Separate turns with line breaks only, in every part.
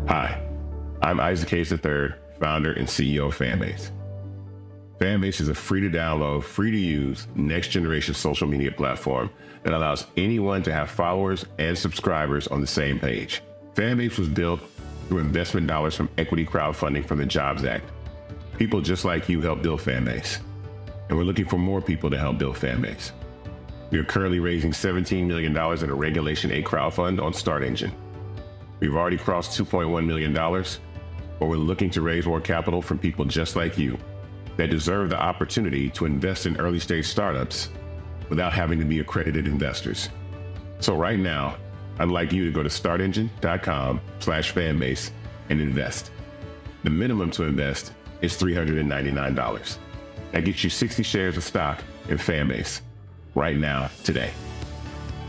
Hi, I'm Isaac Hayes III, founder and CEO of Fanbase. Fanbase is a free to download, free to use, next generation social media platform that allows anyone to have followers and subscribers on the same page. Fanbase was built through investment dollars from equity crowdfunding from the Jobs Act. People just like you helped build Fanbase. and we're looking for more people to help build Fanbase. We are currently raising $17 million in a Regulation A crowdfund on Start Engine. We've already crossed $2.1 million, but we're looking to raise more capital from people just like you that deserve the opportunity to invest in early stage startups without having to be accredited investors. So right now, I'd like you to go to startengine.com/fanbase and invest. The minimum to invest is $399. That gets you 60 shares of stock in Fanbase right now, today.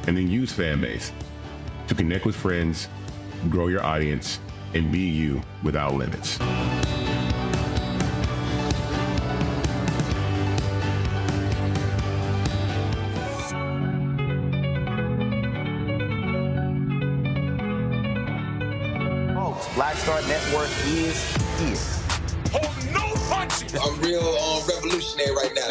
And then use Fanbase to connect with friends, grow your audience, and be you without limits.
Black Star Network is here.
Hold no punches.
I'm real revolutionary right now.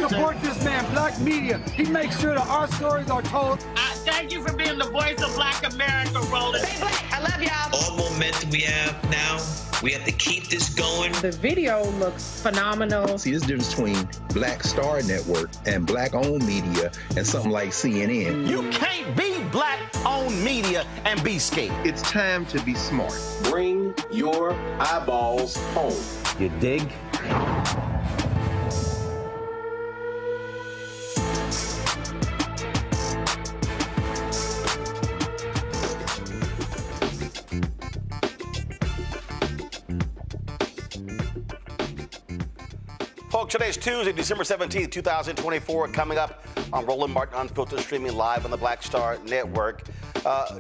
Support this man, Black Media. He makes sure that our stories are told.
Thank you for being the voice of Black America, Roland.
Stay black. I love y'all.
All momentum we have now, we have to keep this going.
The video looks phenomenal.
See, this difference between Black Star Network and Black-owned media and something like CNN.
You can't be Black-owned media and be scared.
It's time to be smart.
Bring your eyeballs home.
You dig? Folks, today's Tuesday, December 17th, 2024. Coming up on Roland Martin Unfiltered, streaming live on the Black Star Network.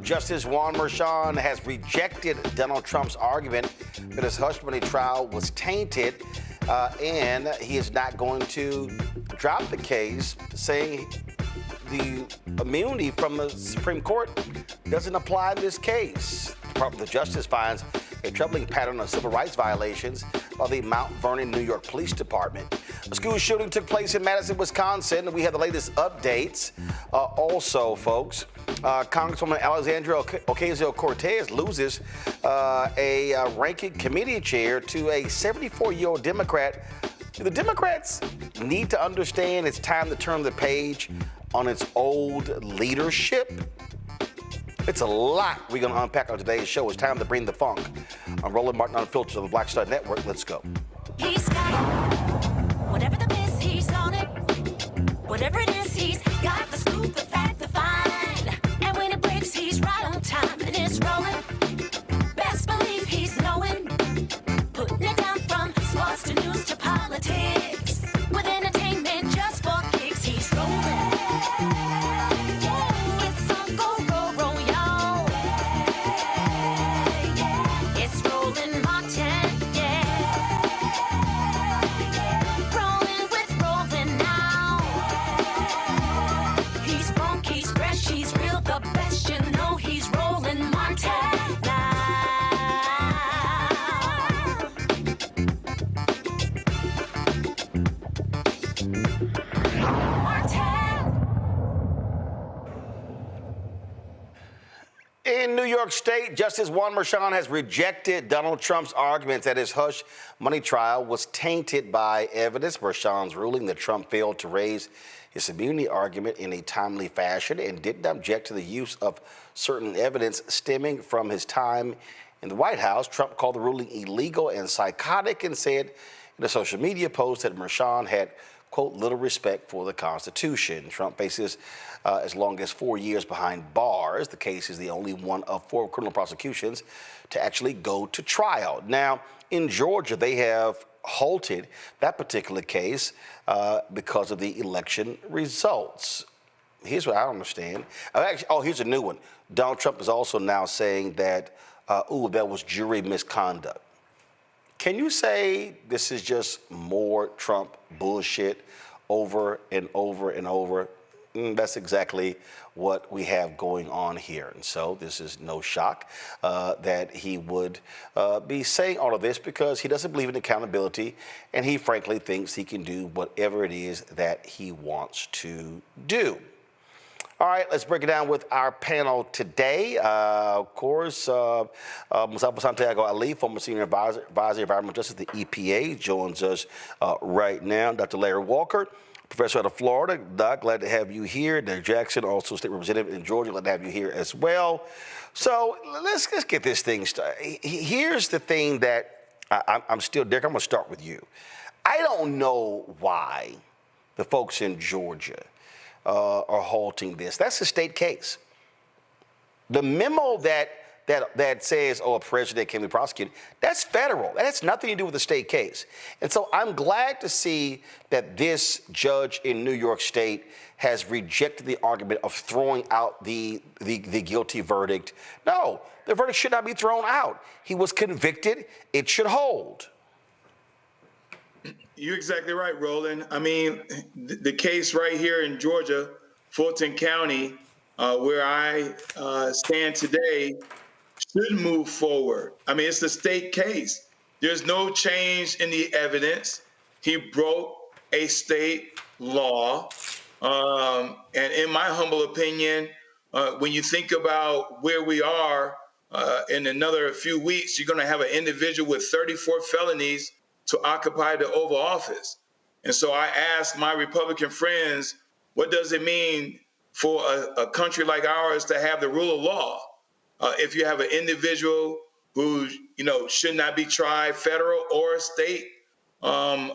Justice Juan Merchan has rejected Donald Trump's argument that his hush money trial was tainted, and he is not going to drop the case, saying the immunity from the Supreme Court doesn't apply in this case. The Department of Justice finds a troubling pattern of civil rights violations by the Mount Vernon, New York Police Department. A school shooting took place in Madison, Wisconsin, and we have the latest updates. Also, folks, Congresswoman Alexandria Ocasio-Cortez loses a ranking committee chair to a 74-year-old Democrat. The Democrats need to understand it's time to turn the page on its old leadership. It's a lot we're going to unpack on today's show. It's time to bring the funk. I'm Roland Martin Unfiltered on the Black Star Network. Let's go.
He's got it. Whatever the miss, he's on it. Whatever it is, he's got the scoop, the fact, the find. And when it breaks, he's right on time and it's rolling. Best believe he's knowing. Putting it down from sports to news to politics. With entertainment just for kicks, he's rolling. It's on go, roll, roll, y'all. It's Roland Martin, rolling with Roland now. He's funky, he's fresh, he's real, the best, you know he's Roland Martin now.
In New York State, Justice Juan Merchan has rejected Donald Trump's arguments that his hush money trial was tainted by evidence. Merchan's ruling that Trump failed to raise his immunity argument in a timely fashion and didn't object to the use of certain evidence stemming from his time in the White House. Trump called the ruling illegal and psychotic and said in a social media post that Merchan had, quote, little respect for the Constitution. Trump faces as long as 4 years behind bars. The case is the only one of 4 criminal prosecutions to actually go to trial. Now, in Georgia, they have halted that particular case because of the election results. Here's what I don't understand. Here's a new one. Donald Trump is also now saying that, there was jury misconduct. Can you say this is just more Trump bullshit over and over and over? That's exactly what we have going on here. And so this is no shock that he would be saying all of this because he doesn't believe in accountability and he frankly thinks he can do whatever it is that he wants to do. All right, let's break it down with our panel today. Of course, Mustafa Santiago Ali, former senior advisor, environmental justice at the EPA, joins us right now. Dr. Larry Walker, professor out of Florida. Doc, glad to have you here. Derek Jackson, also state representative in Georgia, glad to have you here as well. So let's get this thing started. Here's the thing that I'm still, Derek, I'm going to start with you. I don't know why the folks in Georgia are halting this. That's a state case. The memo that says, a president can be prosecuted, that's federal. That has nothing to do with the state case. And so I'm glad to see that this judge in New York State has rejected the argument of throwing out the guilty verdict. No, the verdict should not be thrown out. He was convicted. It should hold.
You're exactly right, Roland. I mean, the case right here in Georgia, Fulton County, where I stand today, should move forward. I mean, it's a state case. There's no change in the evidence. He broke a state law. And in my humble opinion, when you think about where we are in another few weeks, you're going to have an individual with 34 felonies to occupy the Oval Office. And so I asked my Republican friends, what does it mean for a country like ours to have the rule of law? If you have an individual who, should not be tried federal or state, they're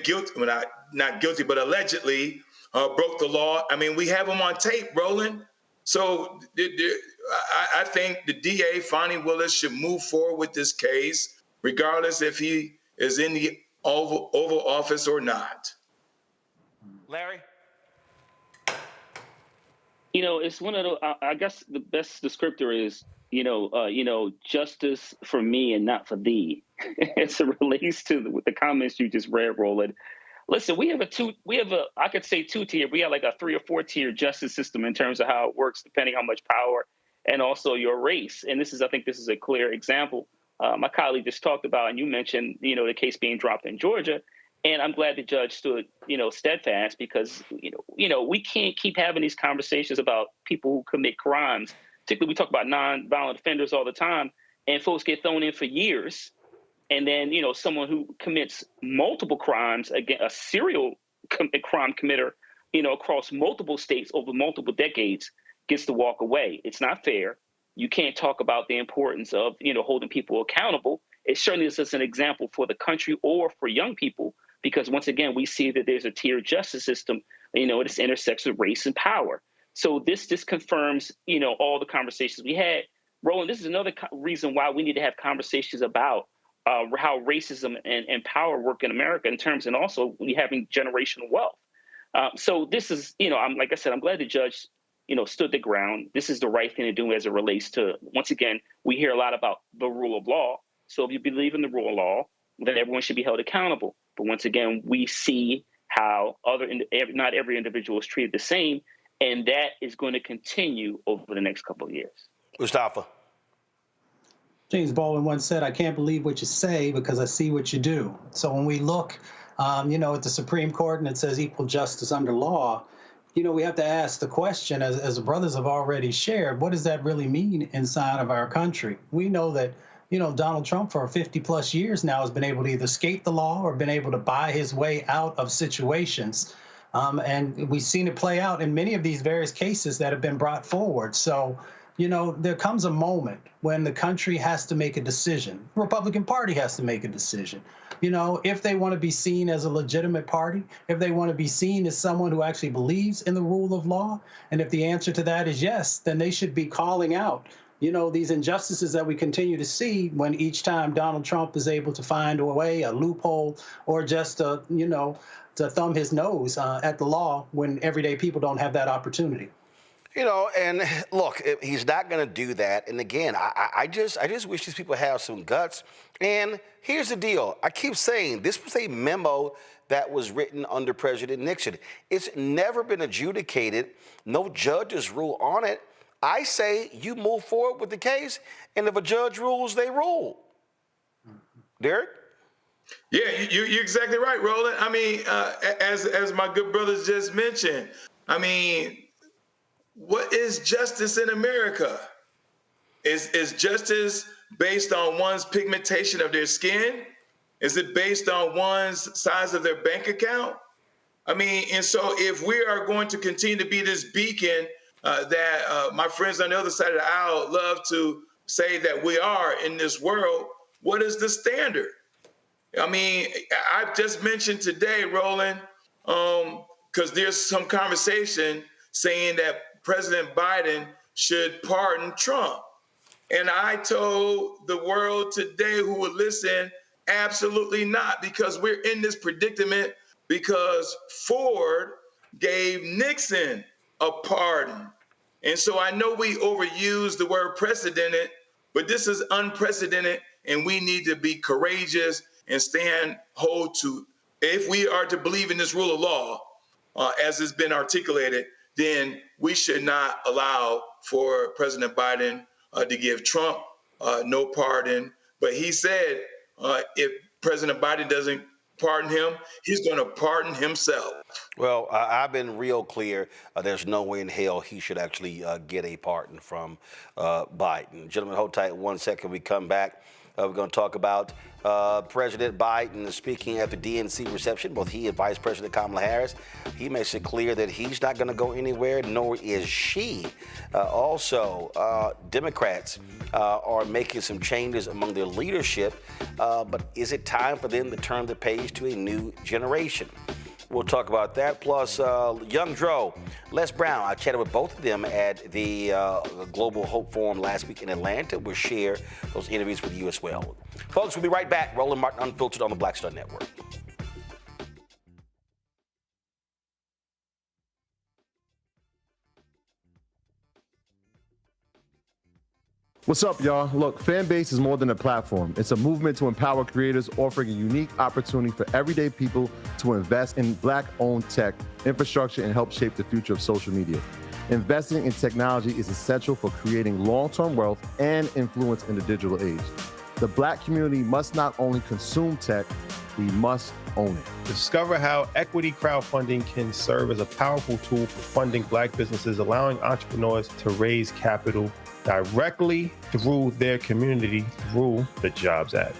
guilty, well, not guilty, but allegedly broke the law. I mean, we have them on tape, Roland. So I think the DA, Fonnie Willis, should move forward with this case, regardless if he is in the Oval Office or not.
Larry?
It's one of the, I guess the best descriptor is, justice for me and not for thee, as it relates to the comments you just read, Roland. Listen, we have I could say two-tier, we have like a 3 or 4-tier justice system in terms of how it works, depending how much power and also your race. And I think this is a clear example. My colleague just talked about, and you mentioned, the case being dropped in Georgia. And I'm glad the judge stood, steadfast, because, we can't keep having these conversations about people who commit crimes. Particularly, we talk about nonviolent offenders all the time, and folks get thrown in for years. And then, someone who commits multiple crimes, again, a serial crime committer, across multiple states over multiple decades, gets to walk away. It's not fair. You can't talk about the importance of, holding people accountable. It certainly is an example for the country or for young people, because once again, we see that there's a tiered justice system, this intersects with race and power. So this confirms, all the conversations we had. Roland, this is another reason why we need to have conversations about how racism and power work in America in terms, and also we having generational wealth. So this is, like I said, I'm glad the judge, stood the ground. This is the right thing to do as it relates to, once again, we hear a lot about the rule of law. So if you believe in the rule of law, then everyone should be held accountable. But once again, we see how not every individual is treated the same, and that is going to continue over the next couple of years.
Mustafa.
James Baldwin once said, "I can't believe what you say because I see what you do." So when we look, at the Supreme Court and it says equal justice under law, we have to ask the question, as the brothers have already shared, what does that really mean inside of our country? We know that Donald Trump for 50 plus years now has been able to either skate the law or been able to buy his way out of situations. And we've seen it play out in many of these various cases that have been brought forward. So, there comes a moment when the country has to make a decision. The Republican Party has to make a decision. If they want to be seen as a legitimate party, if they want to be seen as someone who actually believes in the rule of law, and if the answer to that is yes, then they should be calling out these injustices that we continue to see when each time Donald Trump is able to find a way, a loophole, or just to thumb his nose at the law when everyday people don't have that opportunity.
And look, he's not going to do that. And again, I just wish these people have some guts. And here's the deal. I keep saying this was a memo that was written under President Nixon. It's never been adjudicated. No judges rule on it. I say you move forward with the case, and if a judge rules, they rule. Derek?
Yeah, you're exactly right, Roland. I mean, as my good brothers just mentioned, I mean, what is justice in America? Is justice based on one's pigmentation of their skin? Is it based on one's size of their bank account? I mean, and so if we are going to continue to be this beacon that my friends on the other side of the aisle love to say that we are in this world, what is the standard? I mean, I've just mentioned today, Roland, because there's some conversation saying that President Biden should pardon Trump. And I told the world today who would listen, absolutely not, because we're in this predicament because Ford gave Nixon a pardon. And so I know we overuse the word precedented, but this is unprecedented, and we need to be courageous and hold to, if we are to believe in this rule of law, as it's been articulated, then we should not allow for President Biden to give Trump no pardon. But he said if President Biden doesn't pardon him, he's going to pardon himself.
Well, I've been real clear. There's no way in hell he should actually get a pardon from Biden. Gentlemen, hold tight 1 second. We come back. We're going to talk about President Biden speaking at the DNC reception. Both he and Vice President Kamala Harris. He makes it clear that he's not going to go anywhere, nor is she. Also, Democrats are making some changes among their leadership. But is it time for them to turn the page to a new generation? We'll talk about that. Plus, Young Dro, Les Brown. I chatted with both of them at the Global Hope Forum last week in Atlanta. We'll share those interviews with you as well. Folks, we'll be right back. Roland Martin Unfiltered on the Black Star Network.
What's up, y'all? Look, Fanbase is more than a platform. It's a movement to empower creators, offering a unique opportunity for everyday people to invest in Black-owned tech, infrastructure, and help shape the future of social media. Investing in technology is essential for creating long-term wealth and influence in the digital age. The Black community must not only consume tech, we must own it.
Discover how equity crowdfunding can serve as a powerful tool for funding Black businesses, allowing entrepreneurs to raise capital directly through their community through the Jobs Act.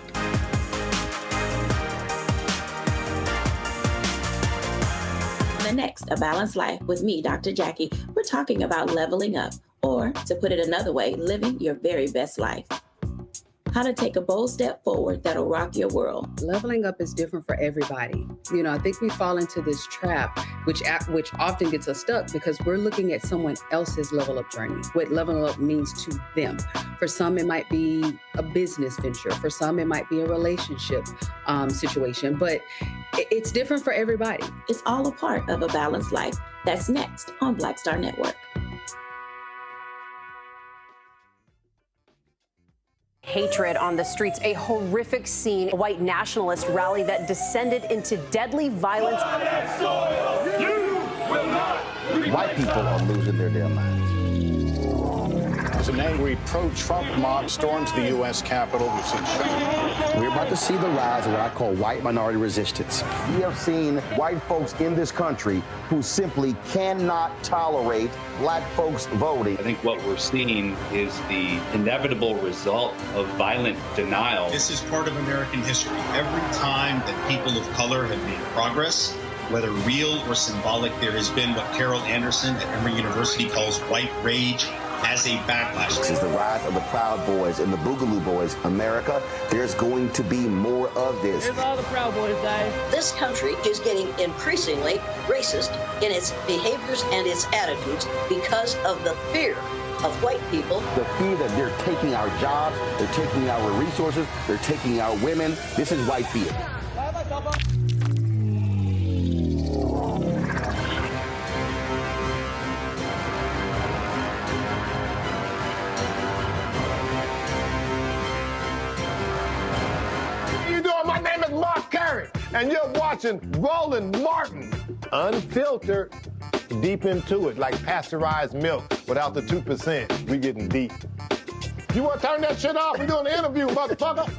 The next, A Balanced Life with me, Dr. Jackie, we're talking about leveling up, or to put it another way, living your very best life. How to take a bold step forward that'll rock your world.
Leveling up is different for everybody. You know, I think we fall into this trap, which often gets us stuck because we're looking at someone else's level up journey, what leveling up means to them. For some, it might be a business venture. For some, it might be a relationship situation, but it's different for everybody.
It's all a part of A Balanced Life. That's next on Black Star Network.
Hatred on the streets, a horrific scene, a white nationalist rally that descended into deadly violence.
White people are losing their damn minds. As an angry pro-Trump mob storms the U.S. Capitol, we're about to see the rise of what I call white minority resistance. We have seen white folks in this country who simply cannot tolerate Black folks voting.
I think what we're seeing is the inevitable result of violent denial.
This is part of American history. Every time that people of color have made progress, whether real or symbolic, there has been what Carol Anderson at Emory University calls white rage as a backlash.
This is the rise of the Proud Boys and the Boogaloo Boys. America, there's going to be more of this.
Here's all the Proud Boys, guys.
This country is getting increasingly racist in its behaviors and its attitudes because of the fear of white people.
The fear that they're taking our jobs, they're taking our resources, they're taking our women. This is white fear.
My name is Mark Carey, and you're watching Roland Martin Unfiltered. Deep into it, like pasteurized milk without the 2%. We getting deep. You want to turn that shit off? We're doing an interview, motherfucker.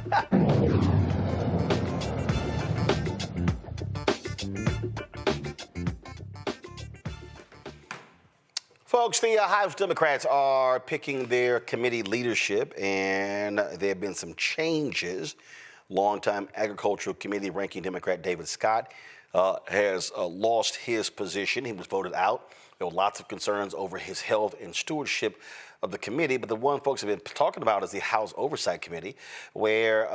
Folks, the House Democrats are picking their committee leadership, and there have been some changes. Longtime Agricultural Committee ranking Democrat David Scott has lost his position. He was voted out. There were lots of concerns over his health and stewardship of the committee, but the one folks have been talking about is the House Oversight Committee, where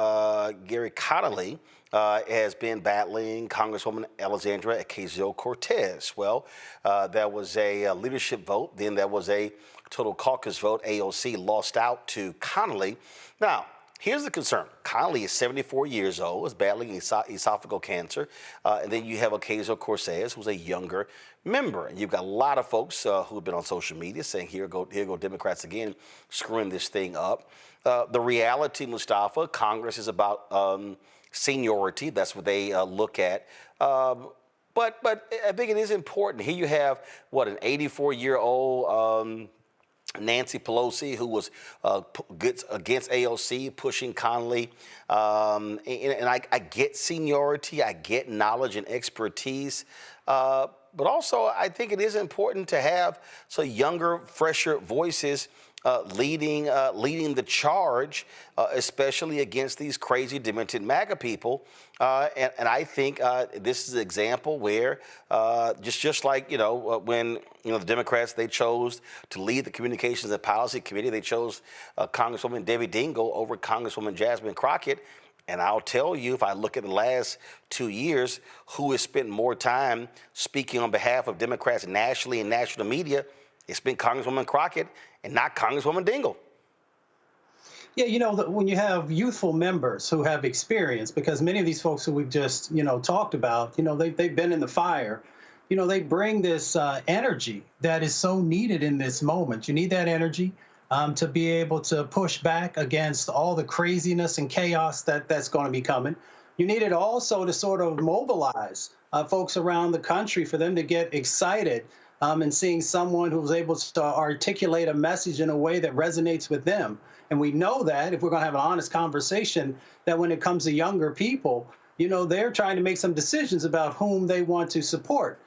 Gary Connolly has been battling Congresswoman Alexandria Ocasio-Cortez. Well, there was a leadership vote, then there was a total caucus vote. AOC lost out to Connolly. Now, here's the concern. Connolly is 74 years old, is battling esophageal cancer. And then you have Ocasio-Cortez, who's a younger member. And you've got a lot of folks who've been on social media saying, here go Democrats again, screwing this thing up. The reality, Mustafa, Congress is about seniority. That's what they look at. But I think it is important. Here you have, what, an 84-year-old Nancy Pelosi, who was against AOC, pushing Connolly. And I get seniority, I get knowledge and expertise, but also I think it is important to have some younger, fresher voices leading the charge, especially against these crazy, demented MAGA people. And I think this is an example where just like, when, the Democrats, they chose to lead the Communications and Policy Committee, they chose Congresswoman Debbie Dingell over Congresswoman Jasmine Crockett. And I'll tell you, if I look at the last 2 years, who has spent more time speaking on behalf of Democrats nationally and national media, it's been Congresswoman Crockett and not Congresswoman Dingell.
Yeah, when you have youthful members who have experience, because many of these folks who we've just, talked about, they've been in the fire, they bring this energy that is so needed in this moment. You need that energy to be able to push back against all the craziness and chaos that's going to be coming. You need it also to sort of mobilize folks around the country for them to get excited and seeing someone who's able to articulate a message in a way that resonates with them. And we know that if we're going to have an honest conversation, that when it comes to younger people, they're trying to make some decisions about whom they want to support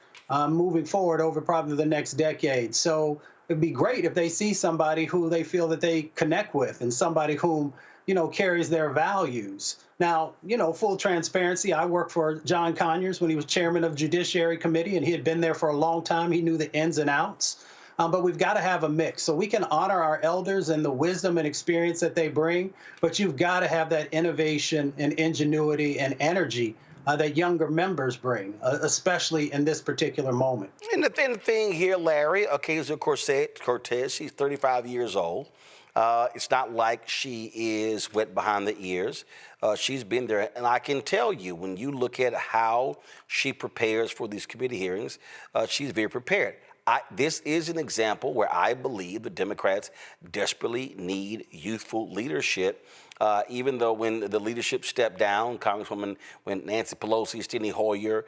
moving forward over probably the next decade. So it'd be great if they see somebody who they feel that they connect with and somebody whom, carries their values. Now, full transparency, I worked for John Conyers when he was chairman of Judiciary Committee, and he had been there for a long time. He knew the ins and outs. But we've got to have a mix. So we can honor our elders and the wisdom and experience that they bring, but you've got to have that innovation and ingenuity and energy that younger members bring, especially in this particular moment.
And the thin thing here, Larry, Ocasio-Cortez, she's 35 years old. It's not like she is wet behind the ears. She's been there. And I can tell you, when you look at how she prepares for these committee hearings, she's very prepared. This is an example where I believe the Democrats desperately need youthful leadership. Even though when the leadership stepped down, when Nancy Pelosi, Steny Hoyer,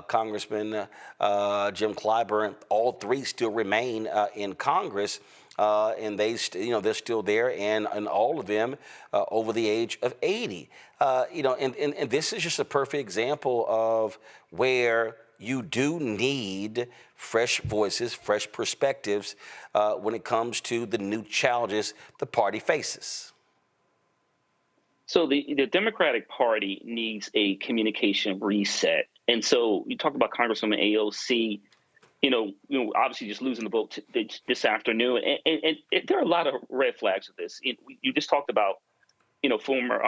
Congressman Jim Clyburn, all three still remain in Congress. And they're still there, and all of them over the age of 80. And this is just a perfect example of where you do need fresh voices, fresh perspectives when it comes to the new challenges the party faces.
So the Democratic Party needs a communication reset. And so you talked about Congresswoman AOC, obviously just losing the vote this afternoon. And there are a lot of red flags with this. You just talked about, former,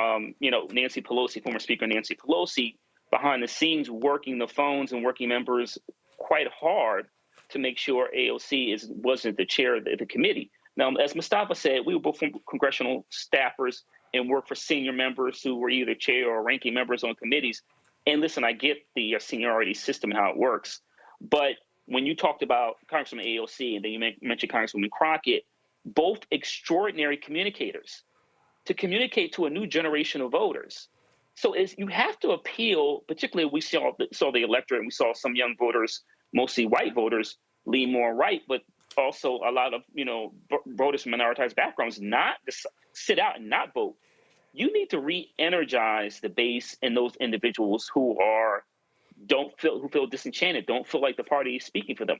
Nancy Pelosi, former Speaker Nancy Pelosi, behind the scenes working the phones and working members quite hard to make sure AOC wasn't the chair of the committee. Now, as Mustafa said, we were both congressional staffers and worked for senior members who were either chair or ranking members on committees. And listen, I get the seniority system and how it works. But when you talked about Congresswoman AOC and then you mentioned Congresswoman Crockett, both extraordinary communicators to communicate to a new generation of voters. So you have to appeal, particularly we saw the electorate and we saw some young voters, mostly white voters, lean more right, but also a lot of, voters from minoritized backgrounds not sit out and not vote. You need to re-energize the base and those individuals who feel disenchanted, don't feel like the party is speaking for them.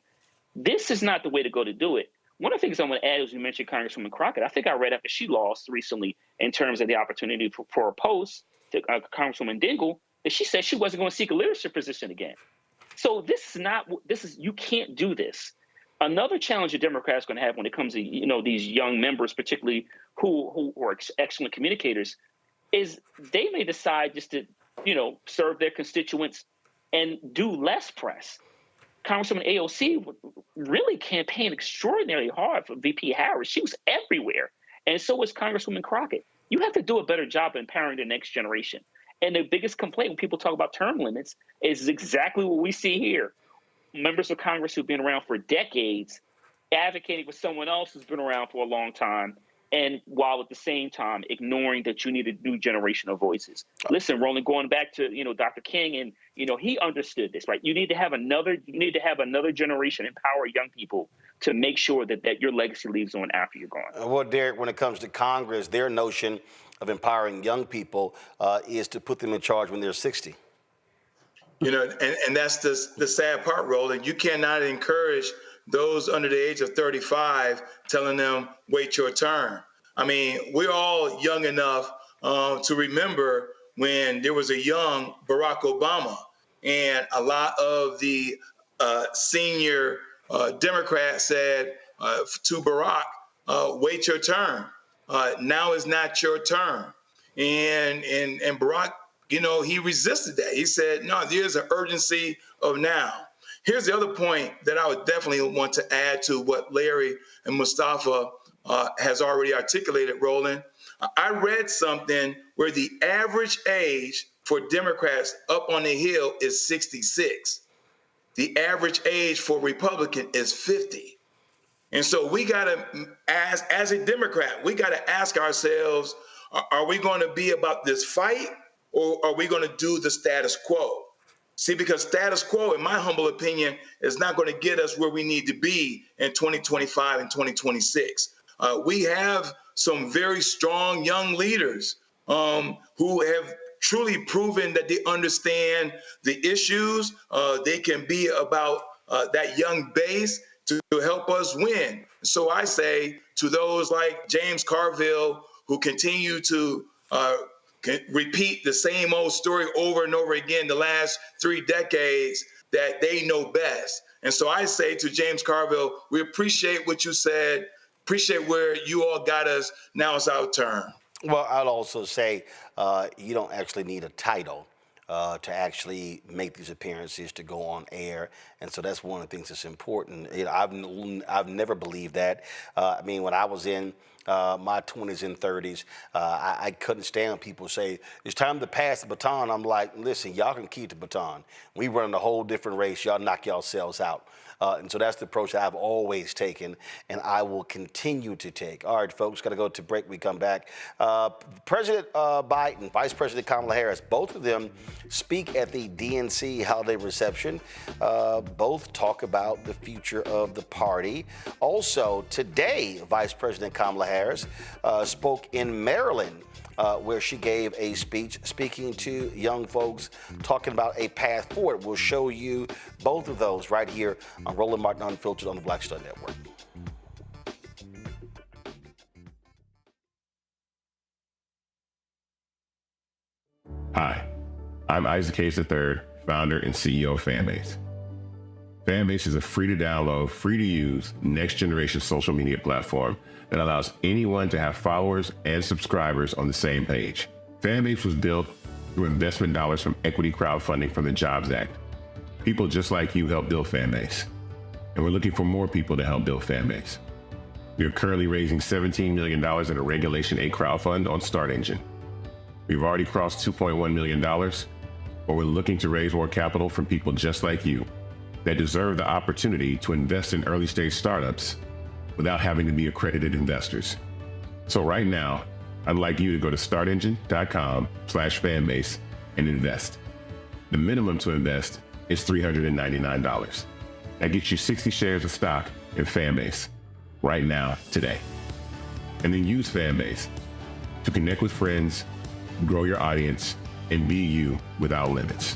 This is not the way to go to do it. One of the things I want to add is you mentioned Congresswoman Crockett. I think I read after she lost recently in terms of the opportunity for a post to Congresswoman Dingell that she said she wasn't going to seek a leadership position again. So you can't do this. Another challenge the Democrats are going to have when it comes to, these young members, particularly who are excellent communicators, is they may decide just to, serve their constituents and do less press. Congresswoman AOC really campaigned extraordinarily hard for VP Harris. She was everywhere. And so was Congresswoman Crockett. You have to do a better job empowering the next generation. And the biggest complaint when people talk about term limits is exactly what we see here. Members of Congress who've been around for decades advocating for someone else who's been around for a long time, and while at the same time ignoring that you need a new generation of voices. Listen, Roland, going back to Dr. King, and he understood this, right? You need to have another generation empower young people to make sure that your legacy lives on after you're gone.
Well, Derek, when it comes to Congress, their notion of empowering young people is to put them in charge when they're 60.
And that's the sad part, Roland. You cannot encourage those under the age of 35 telling them, wait your turn. I mean, we're all young enough to remember when there was a young Barack Obama, and a lot of the senior Democrats said to Barack, wait your turn. Now is not your turn. And Barack, he resisted that. He said, no, there's an urgency of now. Here's the other point that I would definitely want to add to what Larry and Mustafa has already articulated, Roland. I read something where the average age for Democrats up on the Hill is 66. The average age for Republican is 50. And so we got to, as a Democrat, we got to ask ourselves, are we going to be about this fight, or are we going to do the status quo? See, because status quo, in my humble opinion, is not going to get us where we need to be in 2025 and 2026. We have some very strong young leaders who have truly proven that they understand the issues. They can be about that young base to help us win. So I say to those like James Carville, who continue to repeat the same old story over and over again the last 3 decades, that they know best. And so I say to James Carville, we appreciate what you said, appreciate where you all got us. Now it's our turn.
Well, I'd also say you don't actually need a title to actually make these appearances, to go on air. And so that's one of the things that's important. I've never believed that. I mean, when I was in my 20s and 30s, I couldn't stand when people say, it's time to pass the baton. I'm like, listen, y'all can keep the baton. We run a whole different race. Y'all knock yourselves out. And so that's the approach I've always taken, and I will continue to take. All right, folks, got to go to break. We come back. President Biden, Vice President Kamala Harris, both of them speak at the DNC holiday reception. Both talk about the future of the party. Also, today, Vice President Kamala Harris spoke in Maryland, where she gave a speech speaking to young folks, talking about a path forward. We'll show you both of those right here on Roland Martin Unfiltered on the Black Star Network.
Hi, I'm Isaac Hayes III, founder and CEO of Fanbase. Fanbase is a free-to-download, free-to-use, next-generation social media platform that allows anyone to have followers and subscribers on the same page. Fanbase was built through investment dollars from equity crowdfunding from the Jobs Act. People just like you helped build Fanbase, and we're looking for more people to help build Fanbase. We are currently raising $17 million in a Regulation A crowdfund on Start Engine. We've already crossed $2.1 million, but we're looking to raise more capital from people just like you that deserve the opportunity to invest in early-stage startups without having to be accredited investors. So right now, I'd like you to go to startengine.com/fanbase and invest. The minimum to invest is $399. That gets you 60 shares of stock in Fanbase right now, today. And then use Fanbase to connect with friends, grow your audience, and be you without limits.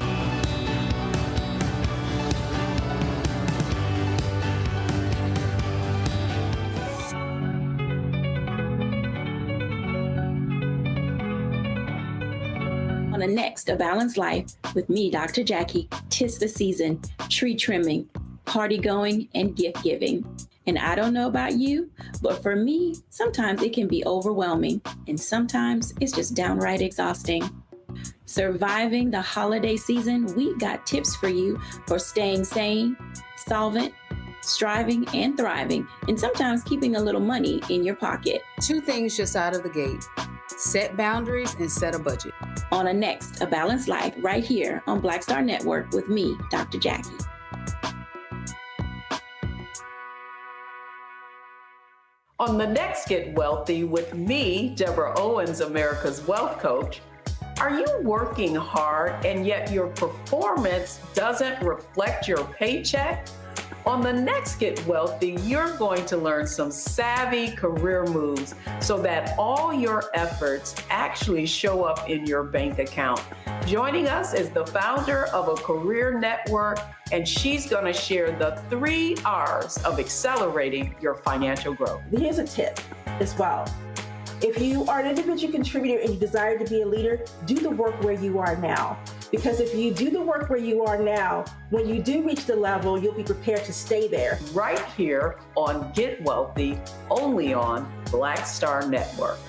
the next A Balanced Life with me, Dr. Jackie, 'tis the season, tree trimming, party going, and gift giving. And I don't know about you, but for me, sometimes it can be overwhelming, and sometimes it's just downright exhausting. Surviving the holiday season, we got tips for you for staying sane, solvent, striving, and thriving, and sometimes keeping a little money in your pocket.
2 things just out of the gate: set boundaries and set a budget.
On a next A Balanced Life right here on Black Star Network with me, Dr. Jackie.
On the next Get Wealthy with me, Deborah Owens, America's Wealth Coach. Are you working hard and yet your performance doesn't reflect your paycheck? On the next Get Wealthy, you're going to learn some savvy career moves so that all your efforts actually show up in your bank account. Joining us is the founder of a career network, and she's going to share the 3 R's of accelerating your financial growth.
Here's a tip as well. If you are an individual contributor and you desire to be a leader, do the work where you are now. Because if you do the work where you are now, when you do reach the level, you'll be prepared to stay there.
Right here on Get Wealthy, only on Black Star Network.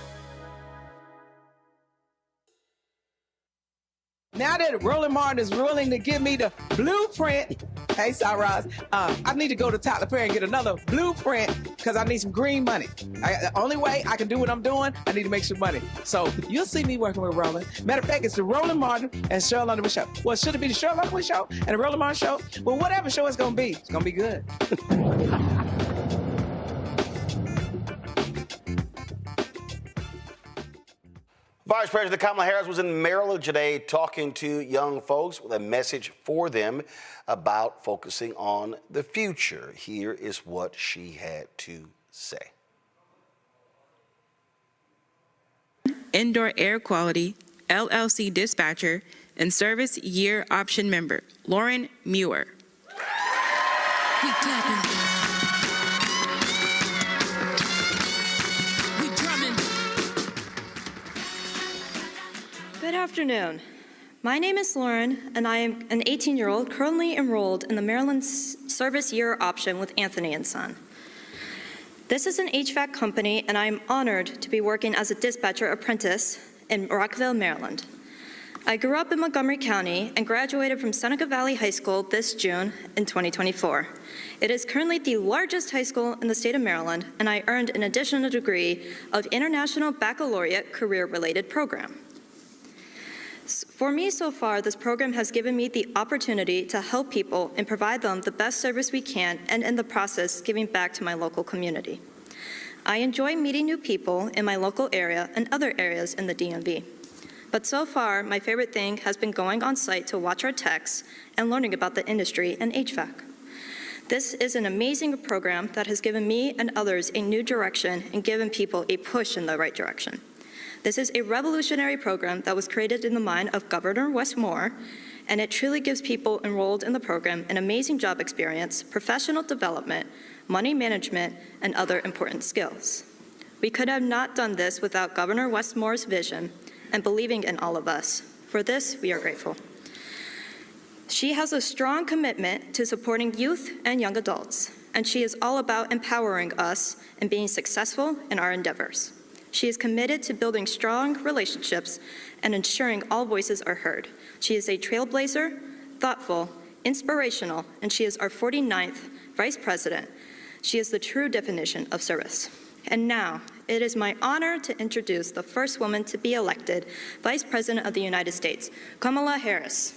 Now that Roland Martin is willing to give me the blueprint, hey, Cyrus, I need to go to Tyler Perry and get another blueprint because I need some green money. The only way I can do what I'm doing, I need to make some money. So you'll see me working with Roland. Matter of fact, it's the Roland Martin and Cheryl Underwood show. Well, should it be the Cheryl Underwood show and the Roland Martin show? Well, whatever show it's going to be good.
Vice President Kamala Harris was in Maryland today talking to young folks with a message for them about focusing on the future. Here is what she had to say.
Indoor Air Quality, LLC dispatcher, and service year option member, Lauren Muir.
Keep clapping.
Good afternoon. My name is Lauren, and I am an 18-year-old currently enrolled in the Maryland Service Year option with Anthony & Son. This is an HVAC company, and I am honored to be working as a dispatcher apprentice in Rockville, Maryland. I grew up in Montgomery County and graduated from Seneca Valley High School this June in 2024. It is currently the largest high school in the state of Maryland, and I earned an additional degree of International Baccalaureate Career-Related Program. For me so far, this program has given me the opportunity to help people and provide them the best service we can, and in the process, giving back to my local community. I enjoy meeting new people in my local area and other areas in the DMV. But so far, my favorite thing has been going on site to watch our techs and learning about the industry and HVAC. This is an amazing program that has given me and others a new direction and given people a push in the right direction. This is a revolutionary program that was created in the mind of Governor Wes Moore, and it truly gives people enrolled in the program an amazing job experience, professional development, money management, and other important skills. We could have not done this without Governor Wes Moore's vision and believing in all of us. For this, we are grateful. She has a strong commitment to supporting youth and young adults, and she is all about empowering us and being successful in our endeavors. She is committed to building strong relationships and ensuring all voices are heard. She is a trailblazer, thoughtful, inspirational, and she is our 49th Vice President. She is the true definition of service. And now, it is my honor to introduce the first woman to be elected Vice President of the United States, Kamala Harris.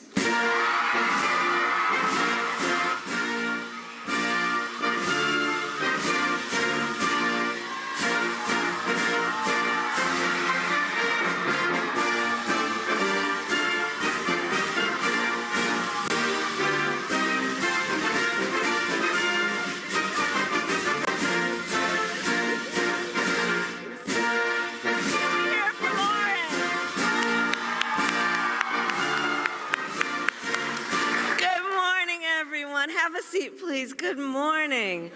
Have a seat, please. Good morning.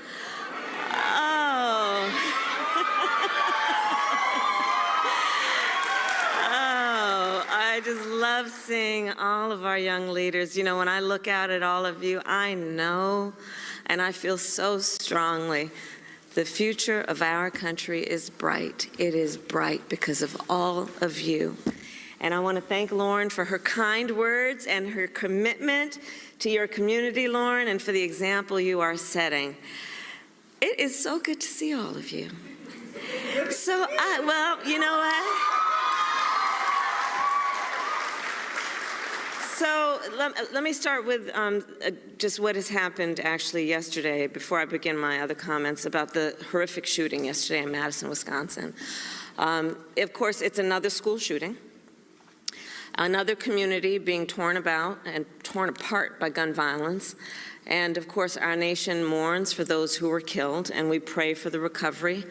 Oh. Oh, I just love seeing all of our young leaders. You know, when I look out at all of you, I know and I feel so strongly the future of our country is bright. It is bright because of all of you. And I want to thank Lauren for her kind words and her commitment to your community, Lauren, and for the example you are setting. It is so good to see all of you. So, well, you know what? So let me start with just what has happened actually yesterday before I begin my other comments about the horrific shooting yesterday in Madison, Wisconsin. Of course, it's another school shooting, another community being torn about and torn apart by gun violence. And of course, our nation mourns for those who were killed, and we pray for the recovery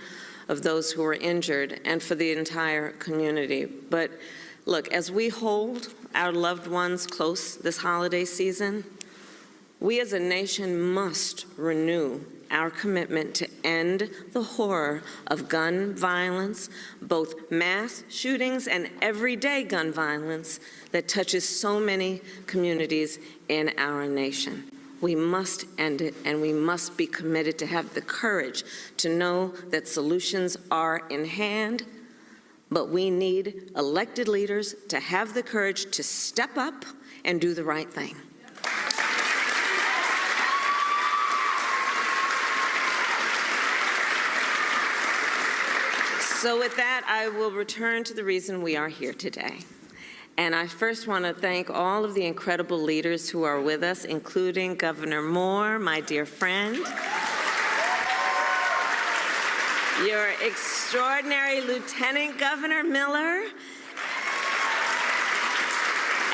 of those who were injured and for the entire community. But look, as we hold our loved ones close this holiday season, we as a nation must renew our commitment to end the horror of gun violence, both mass shootings and everyday gun violence that touches so many communities in our nation. We must end it, and we must be committed to have the courage to know that solutions are in hand, but we need elected leaders to have the courage to step up and do the right thing. So with that, I will return to the reason we are here today. And I first want to thank all of the incredible leaders who are with us, including Governor Moore, my dear friend, your extraordinary Lieutenant Governor Miller,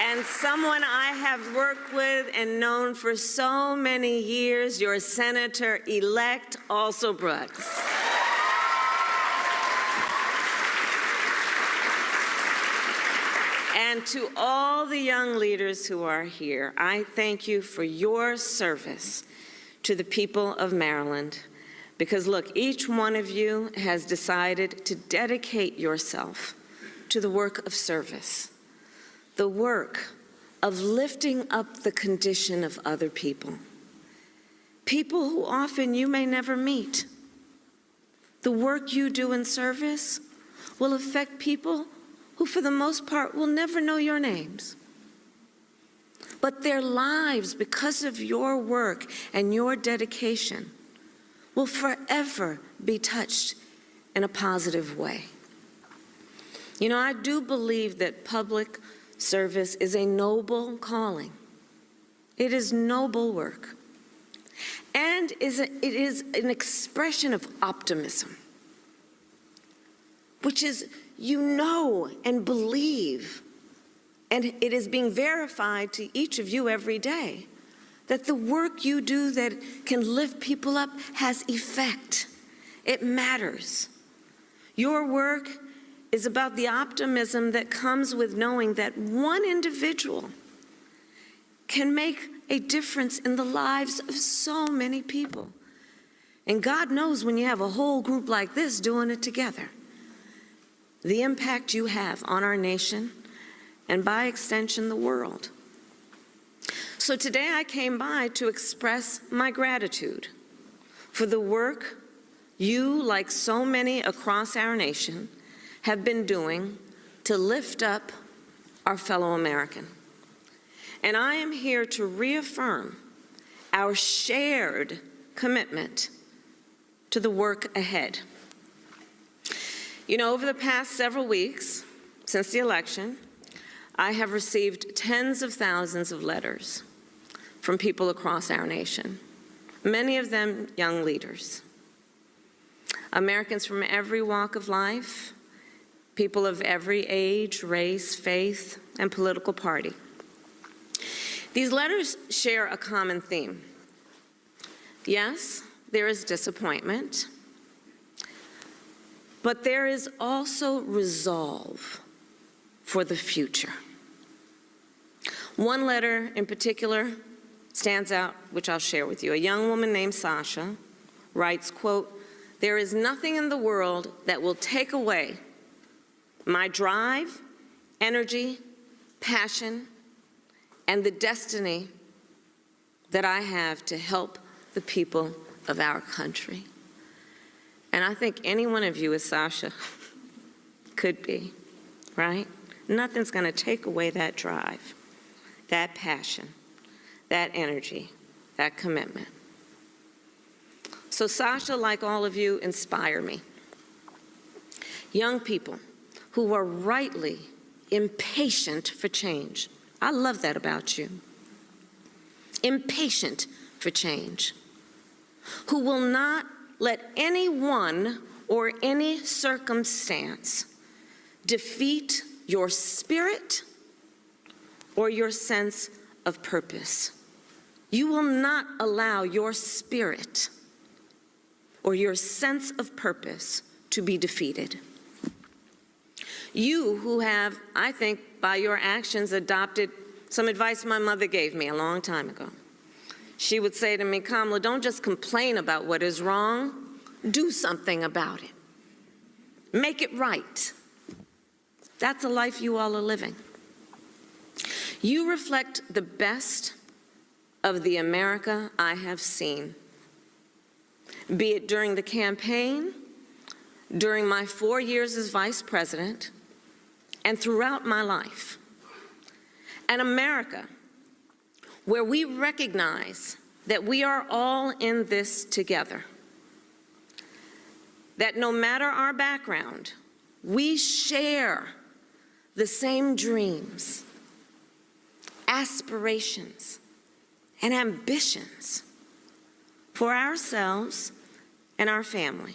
and someone I have worked with and known for so many years, your Senator-elect, also Brooks. And to all the young leaders who are here, I thank you for your service to the people of Maryland. Because look, each one of you has decided to dedicate yourself to the work of service, the work of lifting up the condition of other people, people who often you may never meet. The work you do in service will affect people who for the most part will never know your names. But their lives, because of your work and your dedication, will forever be touched in a positive way. You know, I do believe that public service is a noble calling. It is noble work. And it is an expression of optimism, which is you know and believe, and it is being verified to each of you every day, that the work you do that can lift people up has effect. It matters. Your work is about the optimism that comes with knowing that one individual can make a difference in the lives of so many people. And God knows when you have a whole group like this doing it together, the impact you have on our nation and by extension the world. So today I came by to express my gratitude for the work you, like so many across our nation, have been doing to lift up our fellow American. And I am here to reaffirm our shared commitment to the work ahead. You know, over the past several weeks, since the election, I have received tens of thousands of letters from people across our nation, many of them young leaders, Americans from every walk of life, people of every age, race, faith, and political party. These letters share a common theme. Yes, there is disappointment, but there is also resolve for the future. One letter in particular stands out, which I'll share with you. A young woman named Sasha writes, quote, "There is nothing in the world that will take away my drive, energy, passion, and the destiny that I have to help the people of our country. And I think any one of you, as Sasha, could be, right? Nothing's going to take away that drive, that passion, that energy, that commitment. So Sasha, like all of you, inspire me. Young people who are rightly impatient for change. I love that about you. Impatient for change. Who will not let anyone or any circumstance defeat your spirit or your sense of purpose. You will not allow your spirit or your sense of purpose to be defeated. You who have, I think, by your actions adopted some advice my mother gave me a long time ago. She would say to me, Kamala, don't just complain about what is wrong, do something about it. Make it right. That's a life you all are living. You reflect the best of the America I have seen, be it during the campaign, during my 4 years as vice president, and throughout my life. An America where we recognize that we are all in this together, that no matter our background, we share the same dreams, aspirations, and ambitions for ourselves and our family.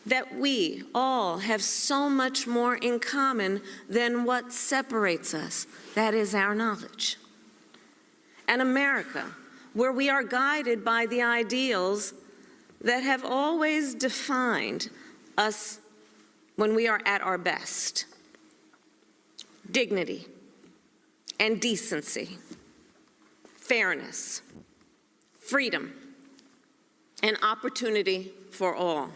That we all have so much more in common than what separates us. That is our knowledge. An America where we are guided by the ideals that have always defined us when we are at our best. Dignity and decency, fairness, freedom, and opportunity for all.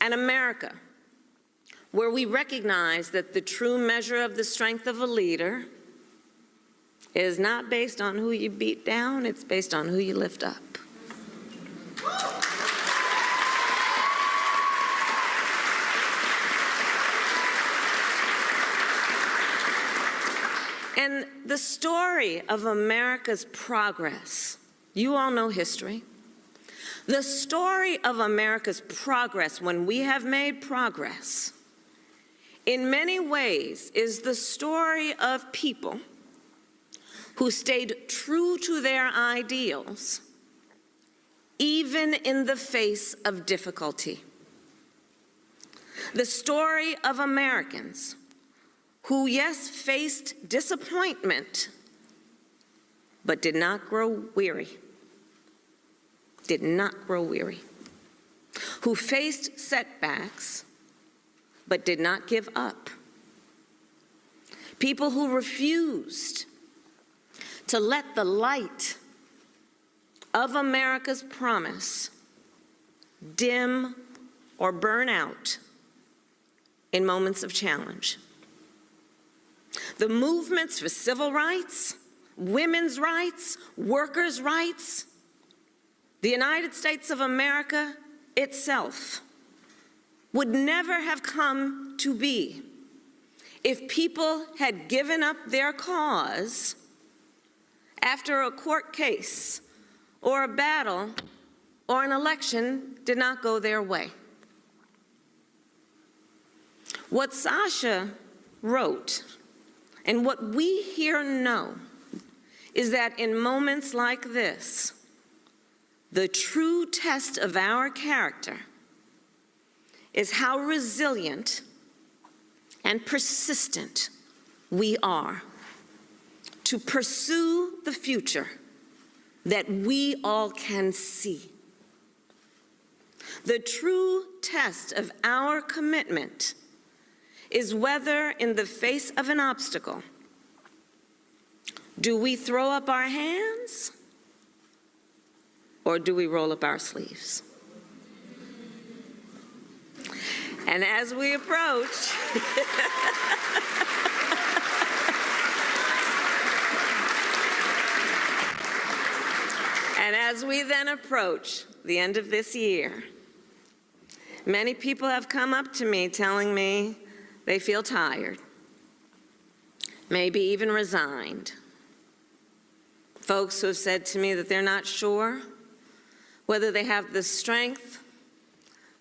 An America where we recognize that the true measure of the strength of a leader is not based on who you beat down, it's based on who you lift up. And the story of America's progress, you all know history. The story of America's progress, when we have made progress, in many ways is the story of people who stayed true to their ideals, even in the face of difficulty. The story of Americans who, yes, faced disappointment, but did not grow weary. Did not grow weary, who faced setbacks but did not give up. People who refused to let the light of America's promise dim or burn out in moments of challenge. The movements for civil rights, women's rights, workers' rights, the United States of America itself would never have come to be if people had given up their cause after a court case or a battle or an election did not go their way. What Sasha wrote and what we here know is that in moments like this, the true test of our character is how resilient and persistent we are to pursue the future that we all can see. The true test of our commitment is whether, in the face of an obstacle, do we throw up our hands or do we roll up our sleeves? And as we approach, and as we then approach the end of this year, many people have come up to me telling me they feel tired, maybe even resigned. Folks who have said to me that they're not sure whether they have the strength,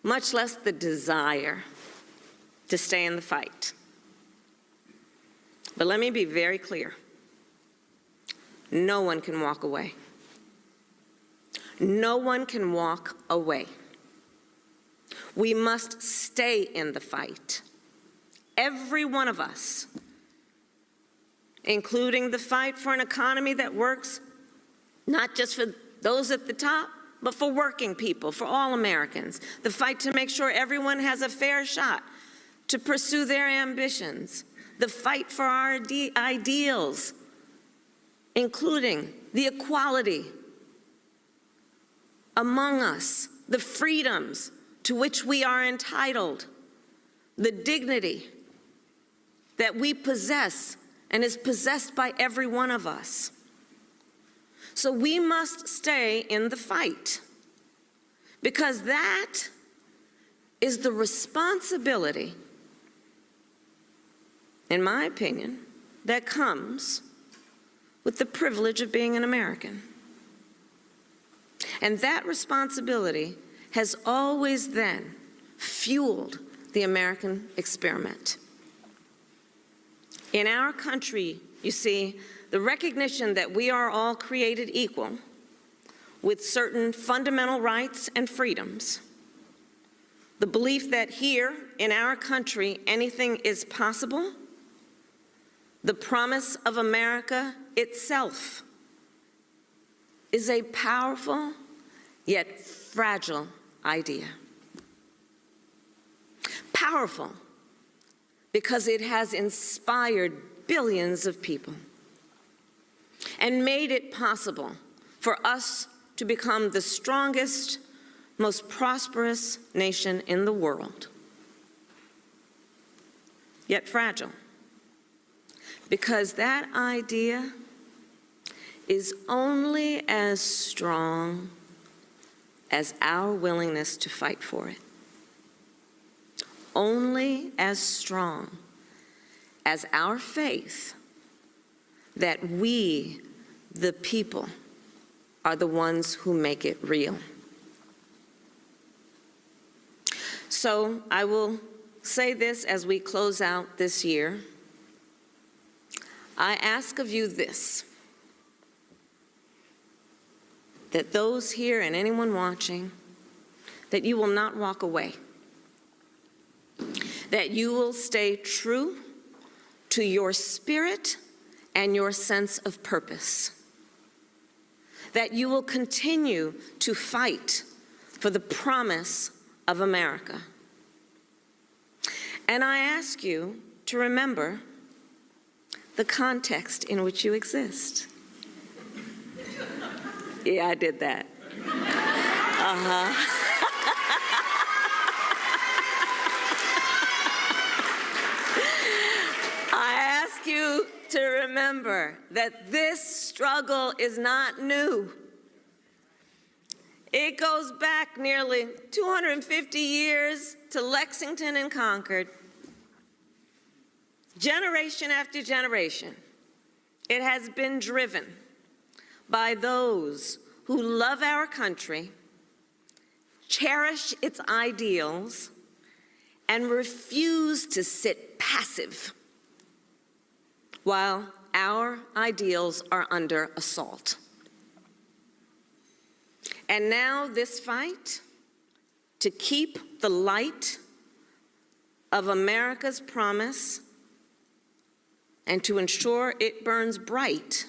much less the desire, to stay in the fight. But let me be very clear. No one can walk away. No one can walk away. We must stay in the fight. Every one of us, including the fight for an economy that works not just for those at the top, but for working people, for all Americans. The fight to make sure everyone has a fair shot to pursue their ambitions. The fight for our ideals, including the equality among us, the freedoms to which we are entitled, the dignity that we possess and is possessed by every one of us. So we must stay in the fight, because that is the responsibility, in my opinion, that comes with the privilege of being an American. And that responsibility has always then fueled the American experiment. In our country, you see, the recognition that we are all created equal with certain fundamental rights and freedoms, the belief that here in our country anything is possible, the promise of America itself is a powerful yet fragile idea. Powerful because it has inspired billions of people and made it possible for us to become the strongest, most prosperous nation in the world. Yet fragile, because that idea is only as strong as our willingness to fight for it. Only as strong as our faith that we, the people, are the ones who make it real. So I will say this as we close out this year. I ask of you this, that those here and anyone watching, that you will not walk away, that you will stay true to your spirit and your sense of purpose, that you will continue to fight for the promise of America. And I ask you to remember the context in which you exist. Yeah, I did that. I ask you to remember that this struggle is not new. It goes back nearly 250 years to Lexington and Concord. Generation after generation, it has been driven by those who love our country, cherish its ideals, and refuse to sit passive while our ideals are under assault. And now this fight to keep the light of America's promise and to ensure it burns bright,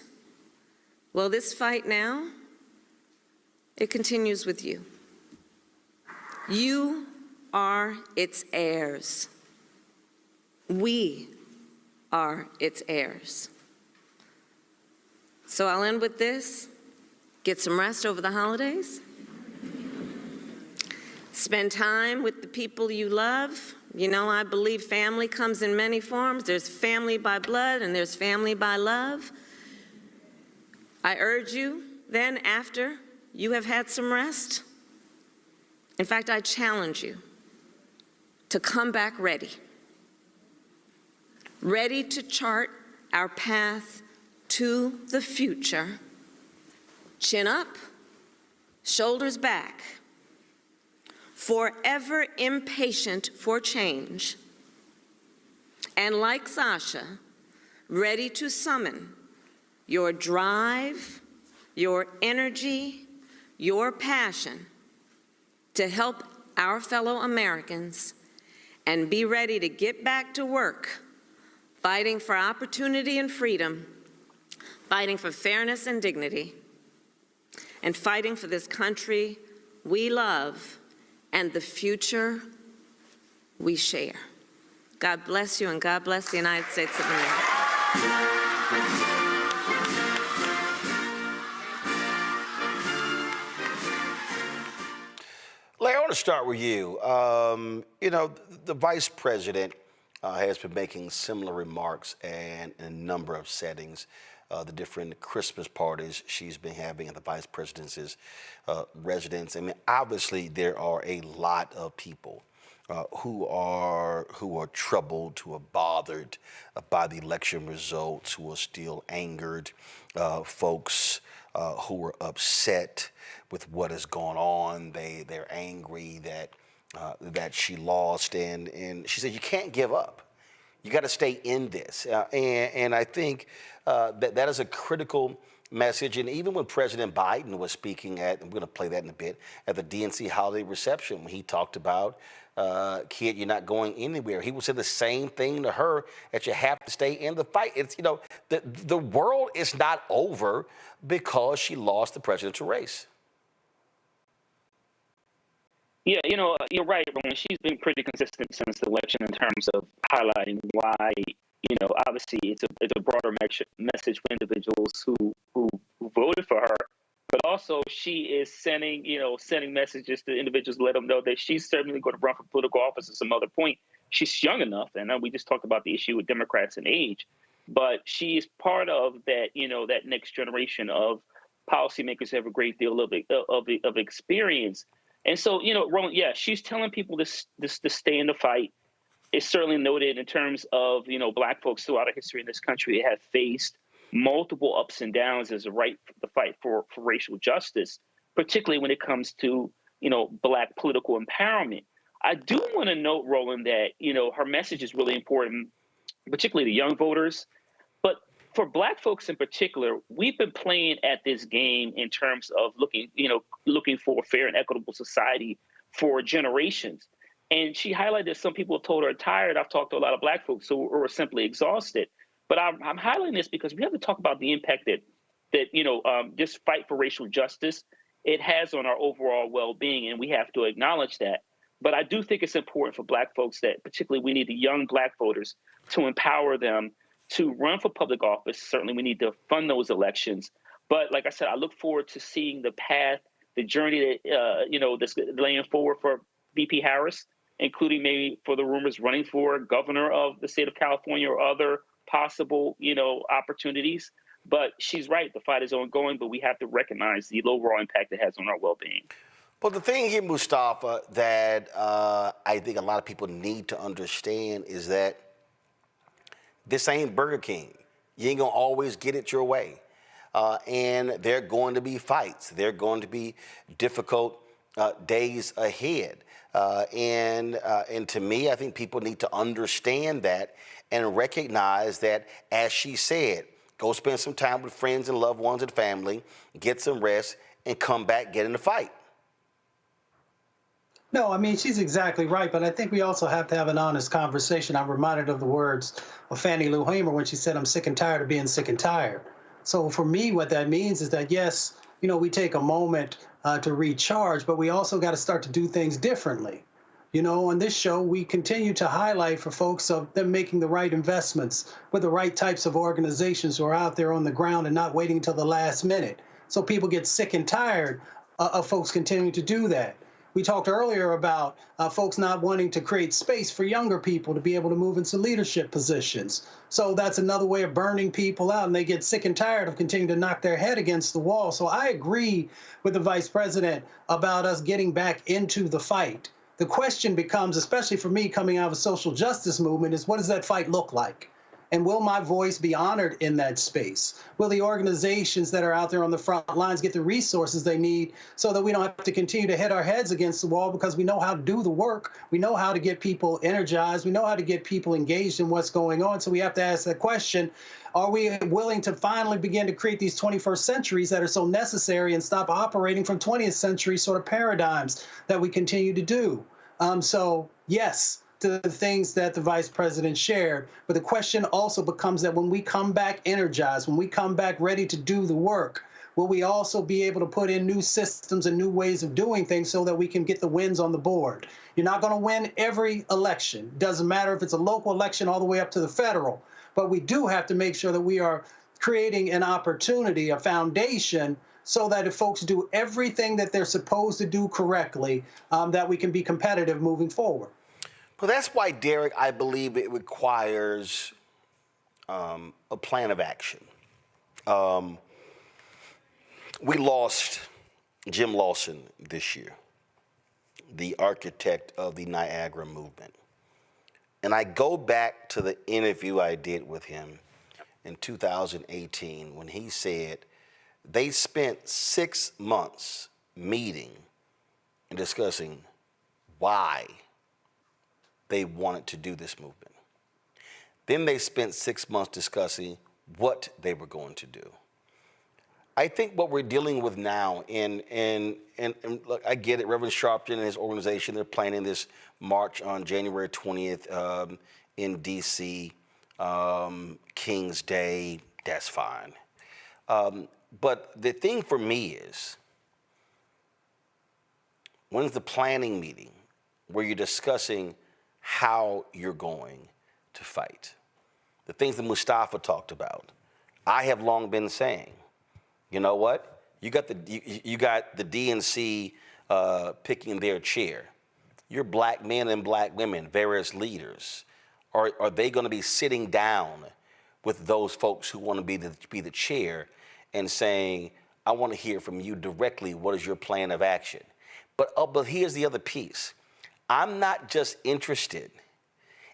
well, this fight now, it continues with you. You are its heirs. We are its heirs. So I'll end with this. Get some rest over the holidays. Spend time with the people you love, You know, I believe family comes in many forms. There's family by blood and there's family by love. I urge you then, after you have had some rest, in fact, I challenge you to come back ready to chart our path to the future. Chin up, shoulders back, forever impatient for change, and like Sasha, ready to summon your drive, your energy, your passion to help our fellow Americans, and be ready to get back to work, fighting for opportunity and freedom, fighting for fairness and dignity, and fighting for this country we love and the future we share. God bless you, and God bless the United States of America.
Larry, I want to start with you. You know, the vice president has been making similar remarks and in a number of settings. The different Christmas parties she's been having at the vice president's residence. I mean, obviously there are a lot of people who are troubled, who are bothered by the election results, who are still angered, folks who are upset with what has gone on. They're angry that she lost, and she said you can't give up. You got to stay in this, and I think that is a critical message. And even when President Biden was speaking at, I'm going to play that in a bit, at the DNC holiday reception, when he talked about, kid, you're not going anywhere. He would say the same thing to her, that you have to stay in the fight. It's, you know, the world is not over because she lost the presidential race.
Yeah, you know, you're right, Roland. She's been pretty consistent since the election in terms of highlighting why, you know, obviously it's a broader message for individuals who voted for her, but also she is sending messages to individuals to let them know that she's certainly going to run for political office at some other point. She's young enough, and we just talked about the issue with Democrats and age, but she is part of that, you know, that next generation of policymakers who have a great deal of experience. And so, you know, Roland, yeah, she's telling people to stay in the fight. It's certainly noted in terms of, you know, Black folks throughout our history in this country have faced multiple ups and downs as the fight for racial justice, particularly when it comes to, you know, Black political empowerment. I do want to note, Roland, that, you know, her message is really important, particularly to young voters. But for Black folks in particular, we've been playing at this game in terms of looking for a fair and equitable society for generations. And she highlighted that some people have told her tired. I've talked to a lot of Black folks who are simply exhausted. But I'm highlighting this because we have to talk about the impact that this fight for racial justice, it has on our overall well-being, and we have to acknowledge that. But I do think it's important for Black folks that particularly we need the young Black voters to empower them to run for public office. Certainly we need to fund those elections. But like I said, I look forward to seeing the path, the journey that, that's laying forward for VP Harris, including maybe for the rumors running for governor of the state of California or other possible, opportunities. But she's right. The fight is ongoing, but we have to recognize the overall impact it has on our well-being.
Well, the thing here, Mustafa, that I think a lot of people need to understand is that this ain't Burger King. You ain't going to always get it your way. And there are going to be fights. There are going to be difficult days ahead. And to me, I think people need to understand that and recognize that, as she said, go spend some time with friends and loved ones and family, get some rest, and come back, get in the fight.
No, I mean, she's exactly right, but I think we also have to have an honest conversation. I'm reminded of the words of Fannie Lou Hamer when she said, "I'm sick and tired of being sick and tired." So for me, what that means is that, yes, we take a moment to recharge, but we also got to start to do things differently. On this show, we continue to highlight for folks of them making the right investments with the right types of organizations who are out there on the ground and not waiting until the last minute. So people get sick and tired of folks continuing to do that. We talked earlier about folks not wanting to create space for younger people to be able to move into leadership positions. So that's another way of burning people out, and they get sick and tired of continuing to knock their head against the wall. So I agree with the vice president about us getting back into the fight. The question becomes, especially for me coming out of a social justice movement, is what does that fight look like? And will my voice be honored in that space? Will the organizations that are out there on the front lines get the resources they need so that we don't have to continue to hit our heads against the wall, because we know how to do the work. We know how to get people energized. We know how to get people engaged in what's going on. So we have to ask that question. Are we willing to finally begin to create these 21st centuries that are so necessary and stop operating from 20th century sort of paradigms that we continue to do? So yes, to the things that the vice president shared. But the question also becomes that when we come back energized, when we come back ready to do the work, will we also be able to put in new systems and new ways of doing things so that we can get the wins on the board? You're not going to win every election. Doesn't matter if it's a local election all the way up to the federal. But we do have to make sure that we are creating an opportunity, a foundation, so that if folks do everything that they're supposed to do correctly, that we can be competitive moving forward.
Well, that's why, Derek, I believe it requires a plan of action. We lost Jim Lawson this year, the architect of the Niagara movement. And I go back to the interview I did with him in 2018 when he said they spent 6 months meeting and discussing why they wanted to do this movement. Then they spent 6 months discussing what they were going to do. I think what we're dealing with now, and look, I get it, Reverend Sharpton and his organization, they're planning this march on January 20th in D.C., King's Day, that's fine. But the thing for me is, when's the planning meeting where you're discussing how you're going to fight? The things that Mustafa talked about. I have long been saying, you know what? You got the DNC picking their chair. Your black men and black women, various leaders, are they going to be sitting down with those folks who want to be the chair and saying, I want to hear from you directly, what is your plan of action? But here's the other piece. I'm not just interested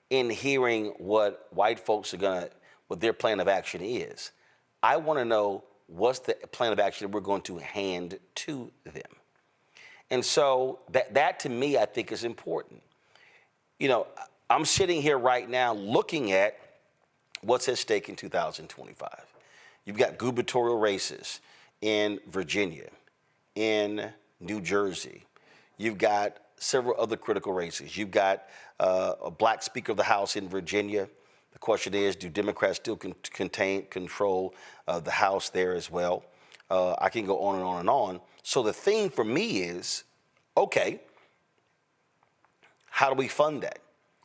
in hearing what white folks what their plan of action is. I want to know what's the plan of action that we're going to hand to them. And so that to me, I think is important. You know, I'm sitting here right now looking at what's at stake in 2025. You've got gubernatorial races in Virginia, in New Jersey. You've got several other critical races. You've got a black Speaker of the House in Virginia. The question is, do Democrats still control the House there as well? I can go on and on and on. So the thing for me is, okay, how do we fund that?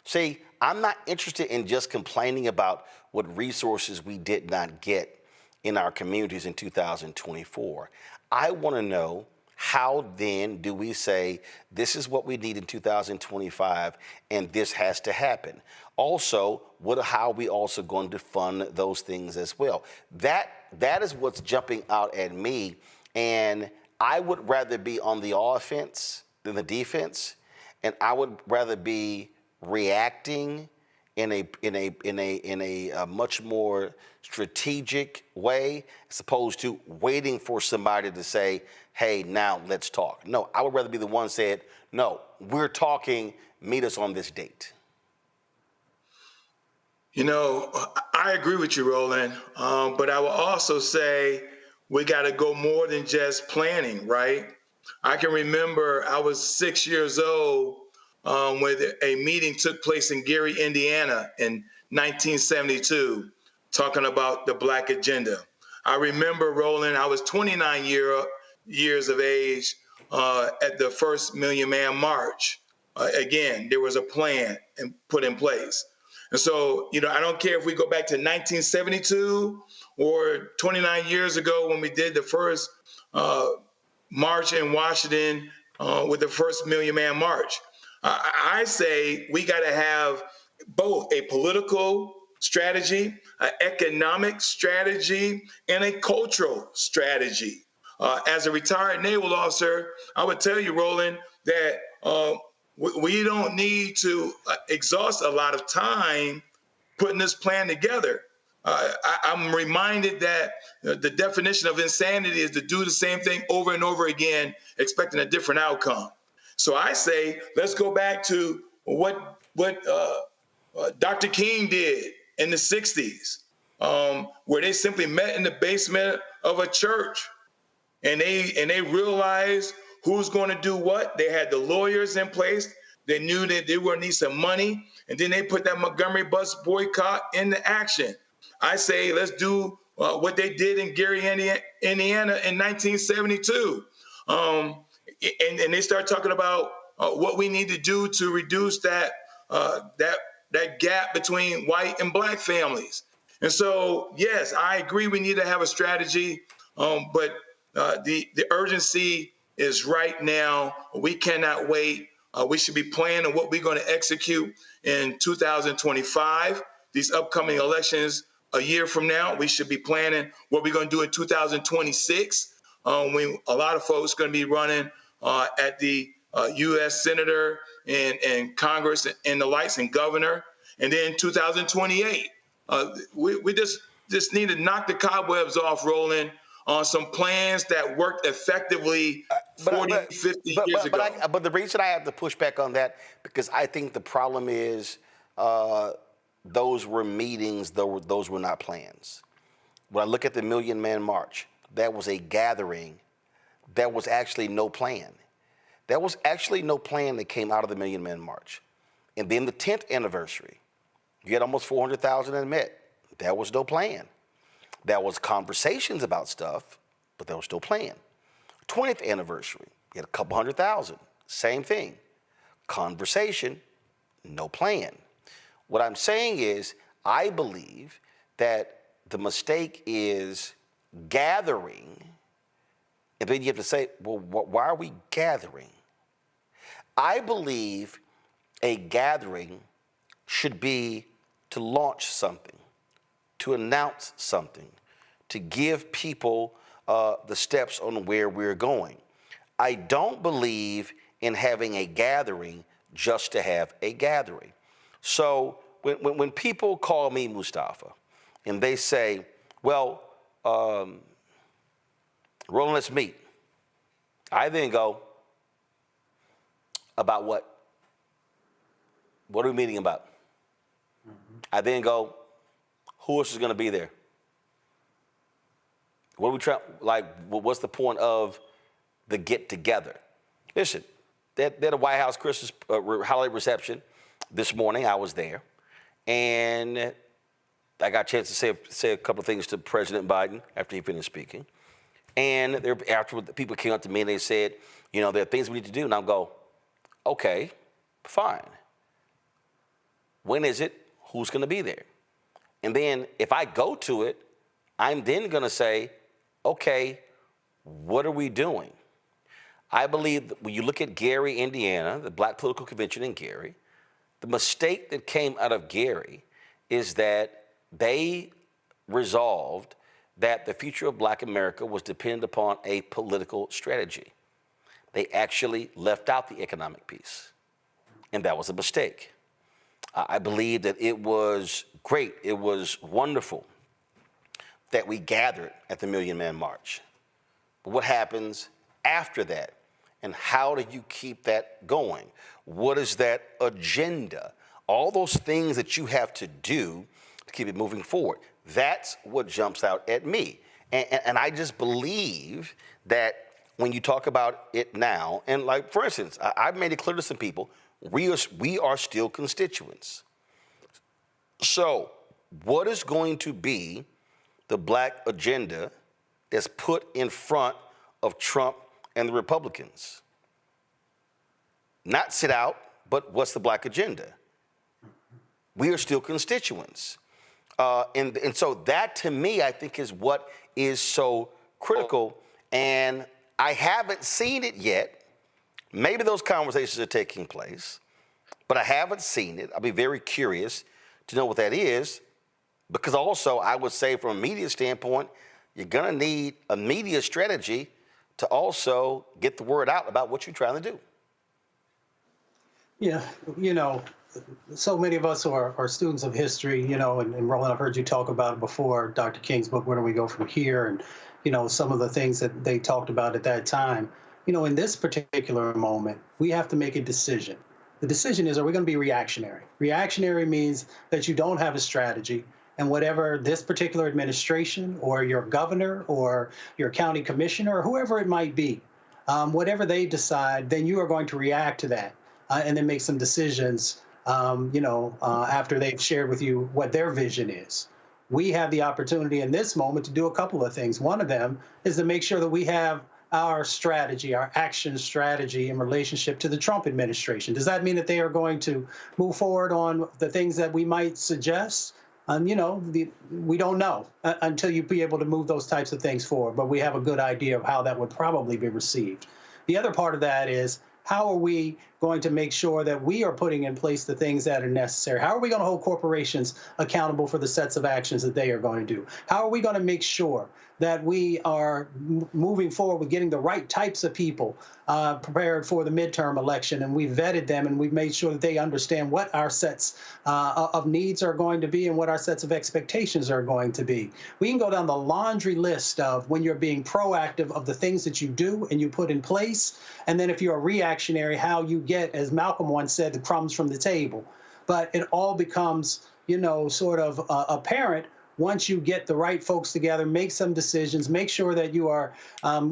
See, I'm not interested in just complaining about what resources we did not get in our communities in 2024. I want to know, how then do we say this is what we need in 2025 and this has to happen? Also, how are we also going to fund those things as well? That is what's jumping out at me, and I would rather be on the offense than the defense, and I would rather be reacting in a much more strategic way, as opposed to waiting for somebody to say, hey, now let's talk. No, I would rather be the one said, no, we're talking, meet us on this date.
You know, I agree with you, Roland, but I will also say we got to go more than just planning, right? I can remember I was 6 years old when a meeting took place in Gary, Indiana in 1972, talking about the Black agenda. I remember, Roland, I was 29 years of age at the first Million Man March. Again, there was a plan and put in place. And so, you know, I don't care if we go back to 1972 or 29 years ago when we did the first march in Washington with the first Million Man March. I say we got to have both a political strategy, an economic strategy, and a cultural strategy. As a retired naval officer, I would tell you, Roland, that we don't need to exhaust a lot of time putting this plan together. I'm reminded that the definition of insanity is to do the same thing over and over again, expecting a different outcome. So I say, let's go back to what Dr. King did in the 60s, where they simply met in the basement of a church, and they realized who's going to do what. They had the lawyers in place. They knew that they were going to need some money, and then they put that Montgomery bus boycott into action. I say, let's do what they did in Gary, Indiana in 1972. And they start talking about what we need to do to reduce that gap between white and black families. And so, yes, I agree we need to have a strategy, but the urgency is right now. We cannot wait. We should be planning on what we're going to execute in 2025, these upcoming elections a year from now. We should be planning what we're going to do in 2026, when a lot of folks are going to be running at the U.S. Senator and Congress and the likes and governor. And then 2028, we just need to knock the cobwebs off, Roland, on some plans that worked effectively 50 years ago.
But the reason I have to push back on that, because I think the problem is those were meetings, those were not plans. When I look at the Million Man March, that was a gathering. There was actually no plan. There was actually no plan that came out of the Million Man March. And then the 10th anniversary, you had almost 400,000 that met. There was no plan. There was conversations about stuff, but there was no plan. 20th anniversary, you had a couple 100,000. Same thing. Conversation, no plan. What I'm saying is, I believe that the mistake is gathering, and then you have to say, well, why are we gathering? I believe a gathering should be to launch something, to announce something, to give people the steps on where we're going. I don't believe in having a gathering just to have a gathering. So when people call me Mustafa and they say, well, Roland, let's meet, I then go, about what? What are we meeting about? I then go, who else is going to be there? What are we trying, what's the point of the get together? Listen, they had a White House Christmas holiday reception this morning. I was there, and I got a chance to say a couple of things to President Biden after he finished speaking. And afterward, the people came up to me and they said, you know, there are things we need to do. And I'll go, okay, fine. When is it? Who's going to be there? And then if I go to it, I'm then going to say, okay, what are we doing? I believe that when you look at Gary, Indiana, the Black Political Convention in Gary, the mistake that came out of Gary is that they resolved that the future of Black America was dependent upon a political strategy. They actually left out the economic piece, and that was a mistake. I believe that it was great, it was wonderful that we gathered at the Million Man March. But what happens after that? And how do you keep that going? What is that agenda? All those things that you have to do to keep it moving forward. That's what jumps out at me. And I just believe that when you talk about it now, and like, for instance, I've made it clear to some people, we are still constituents. So what is going to be the Black agenda that's put in front of Trump and the Republicans? Not sit out, but what's the Black agenda? We are still constituents. And so that, to me, I think is what is so critical. And I haven't seen it yet. Maybe those conversations are taking place, but I haven't seen it. I'll be very curious to know what that is, because also I would say from a media standpoint, you're going to need a media strategy to also get the word out about what you're trying to do.
Yeah, so many of us are students of history, and Roland, I've heard you talk about it before, Dr. King's book, Where Do We Go From Here? And, some of the things that they talked about at that time. In this particular moment, we have to make a decision. The decision is, are we going to be reactionary? Reactionary means that you don't have a strategy, and whatever this particular administration or your governor or your county commissioner or whoever it might be, whatever they decide, then you are going to react to that and then make some decisions, after they've shared with you what their vision is. We have the opportunity in this moment to do a couple of things. One of them is to make sure that we have our strategy, our action strategy in relationship to the Trump administration. Does that mean that they are going to move forward on the things that we might suggest? We don't know until you be able to move those types of things forward, but we have a good idea of how that would probably be received. The other part of that is, how are we going to make sure that we are putting in place the things that are necessary? How are we going to hold corporations accountable for the sets of actions that they are going to do? How are we going to make sure that we are moving forward with getting the right types of people prepared for the midterm election, and we've vetted them and we've made sure that they understand what our sets of needs are going to be and what our sets of expectations are going to be. We can go down the laundry list of when you're being proactive of the things that you do and you put in place, and then if you're a reactionary, how you get, as Malcolm once said, the crumbs from the table. But it all becomes, sort of apparent once you get the right folks together, make some decisions, make sure that you are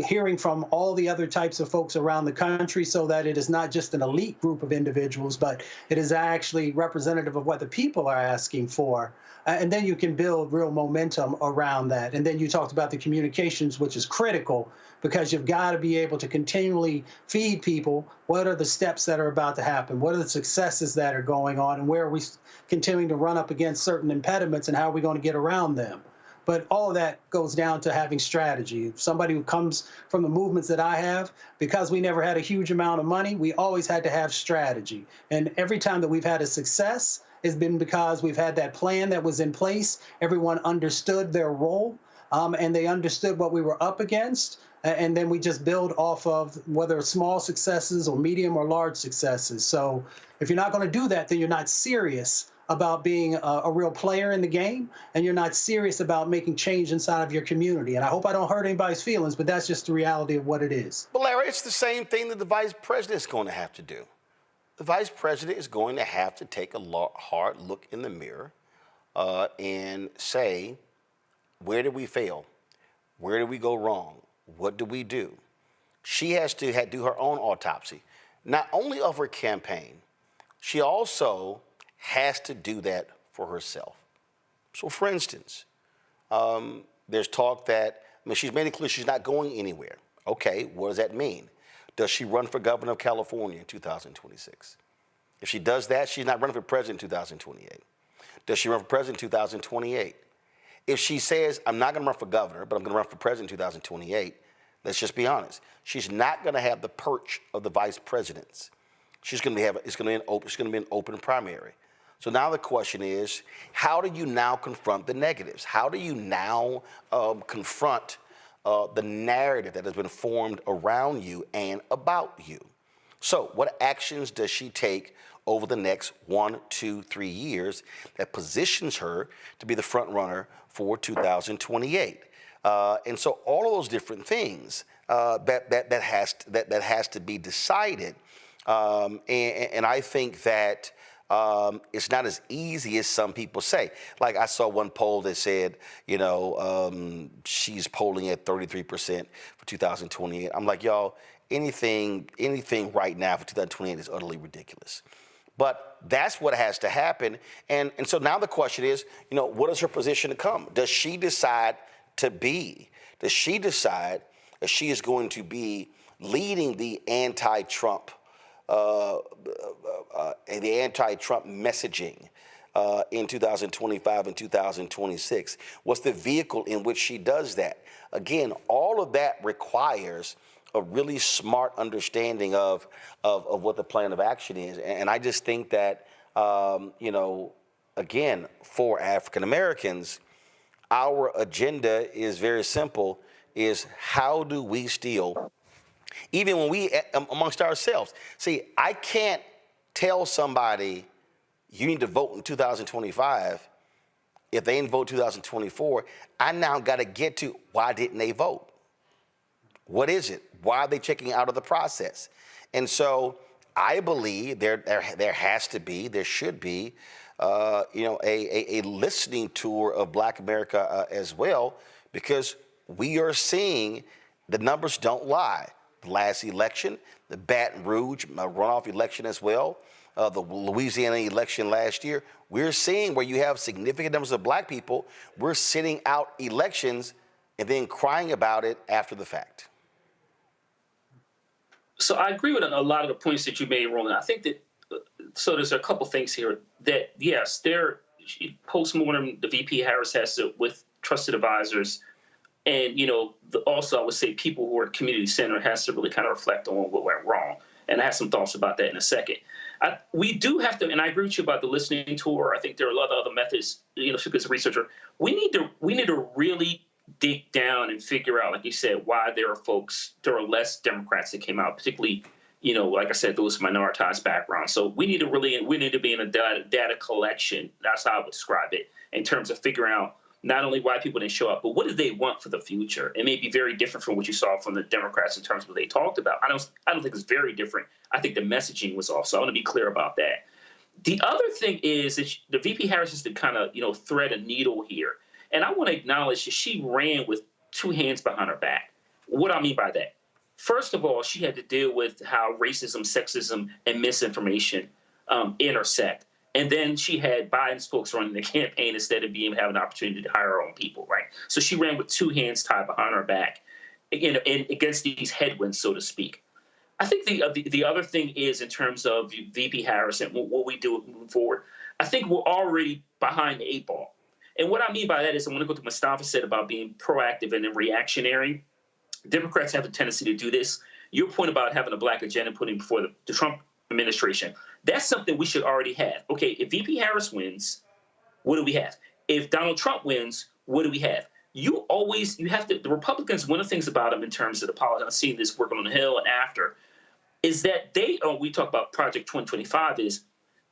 hearing from all the other types of folks around the country so that it is not just an elite group of individuals, but it is actually representative of what the people are asking for. And then you can build real momentum around that. And then you talked about the communications, which is critical, because you've got to be able to continually feed people what are the steps that are about to happen, what are the successes that are going on, and where are we continuing to run up against certain impediments, and how are we going to get around them. But all of that goes down to having strategy. Somebody who comes from the movements that I have, because we never had a huge amount of money, we always had to have strategy. And every time that we've had a success, it's been because we've had that plan that was in place. Everyone understood their role, and they understood what we were up against. And then we just build off of whether small successes or medium or large successes. So if you're not going to do that, then you're not serious about being a real player in the game, and you're not serious about making change inside of your community. And I hope I don't hurt anybody's feelings, but that's just the reality of what it is.
But Larry, it's the same thing that the vice president is going to have to do. The vice president is going to have to take a hard look in the mirror and say, where did we fail? Where did we go wrong? What do we do? She has to do her own autopsy, not only of her campaign, she also has to do that for herself. So, for instance, there's talk that, she's made it clear she's not going anywhere. Okay, what does that mean? Does she run for governor of California in 2026? If she does that, she's not running for president in 2028. Does she run for president in 2028? If she says, I'm not going to run for governor, but I'm going to run for president in 2028, let's just be honest. She's not going to have the perch of the vice presidents. It's going to be an open primary. So now the question is, how do you now confront the negatives? How do you now confront the narrative that has been formed around you and about you? So what actions does she take over the next 1, 2, 3 years that positions her to be the front runner for 2028? And so all of those different things that has to be decided. And I think that it's not as easy as some people say. Like I saw one poll that said, she's polling at 33% for 2028. I'm like, y'all, anything right now for 2028 is utterly ridiculous. But that's what has to happen. And so now the question is, what is her position to come? Does she decide that she is going to be leading the anti-Trump messaging in 2025 and 2026? What's the vehicle in which she does that? Again, all of that requires a really smart understanding of what the plan of action is. And I just think that, again, for African Americans, our agenda is very simple, is how do we still, even when we, amongst ourselves, see, I can't tell somebody you need to vote in 2025 if they didn't vote 2024. I now got to get to why didn't they vote? What is it? Why are they checking out of the process? And so I believe there has to be, there should be, a listening tour of Black America as well, because we are seeing the numbers don't lie. The last election, the Baton Rouge runoff election as well, the Louisiana election last year, we're seeing where you have significant numbers of Black people, we're sitting out elections and then crying about it after the fact.
So I agree with a lot of the points that you made, Roland. I think that, so there's a couple things here that, yes, post-mortem, the VP Harris has to, with trusted advisors, and, also I would say people who are community centered has to really kind of reflect on what went wrong. And I have some thoughts about that in a second. We do have to, and I agree with you about the listening tour. I think there are a lot of other methods, as a researcher. We need to really dig down and figure out, like you said, why there are less Democrats that came out, particularly, like I said, those minoritized backgrounds. So we need to be in a data collection. That's how I would describe it, in terms of figuring out not only why people didn't show up, but what do they want for the future? It may be very different from what you saw from the Democrats in terms of what they talked about. I don't think it's very different. I think the messaging was off. So I want to be clear about that. The other thing is that the VP Harris is to kind of, thread a needle here. And I want to acknowledge that she ran with two hands behind her back. What do I mean by that? First of all, she had to deal with how racism, sexism, and misinformation intersect. And then she had Biden's folks running the campaign instead of having an opportunity to hire her own people, right? So she ran with two hands tied behind her back, and against these headwinds, so to speak. I think the other thing is, in terms of VP Harris and what we do moving forward, I think we're already behind the eight ball. And what I mean by that is, I want to go to what Mustafa said about being proactive and then reactionary. Democrats have a tendency to do this. Your point about having a Black agenda putting before the Trump administration, that's something we should already have. Okay, if VP Harris wins, what do we have? If Donald Trump wins, what do we have? You have to, the Republicans, one of the things about them in terms of the politics, I've seen this working on the Hill and after, is that we talk about Project 2025, is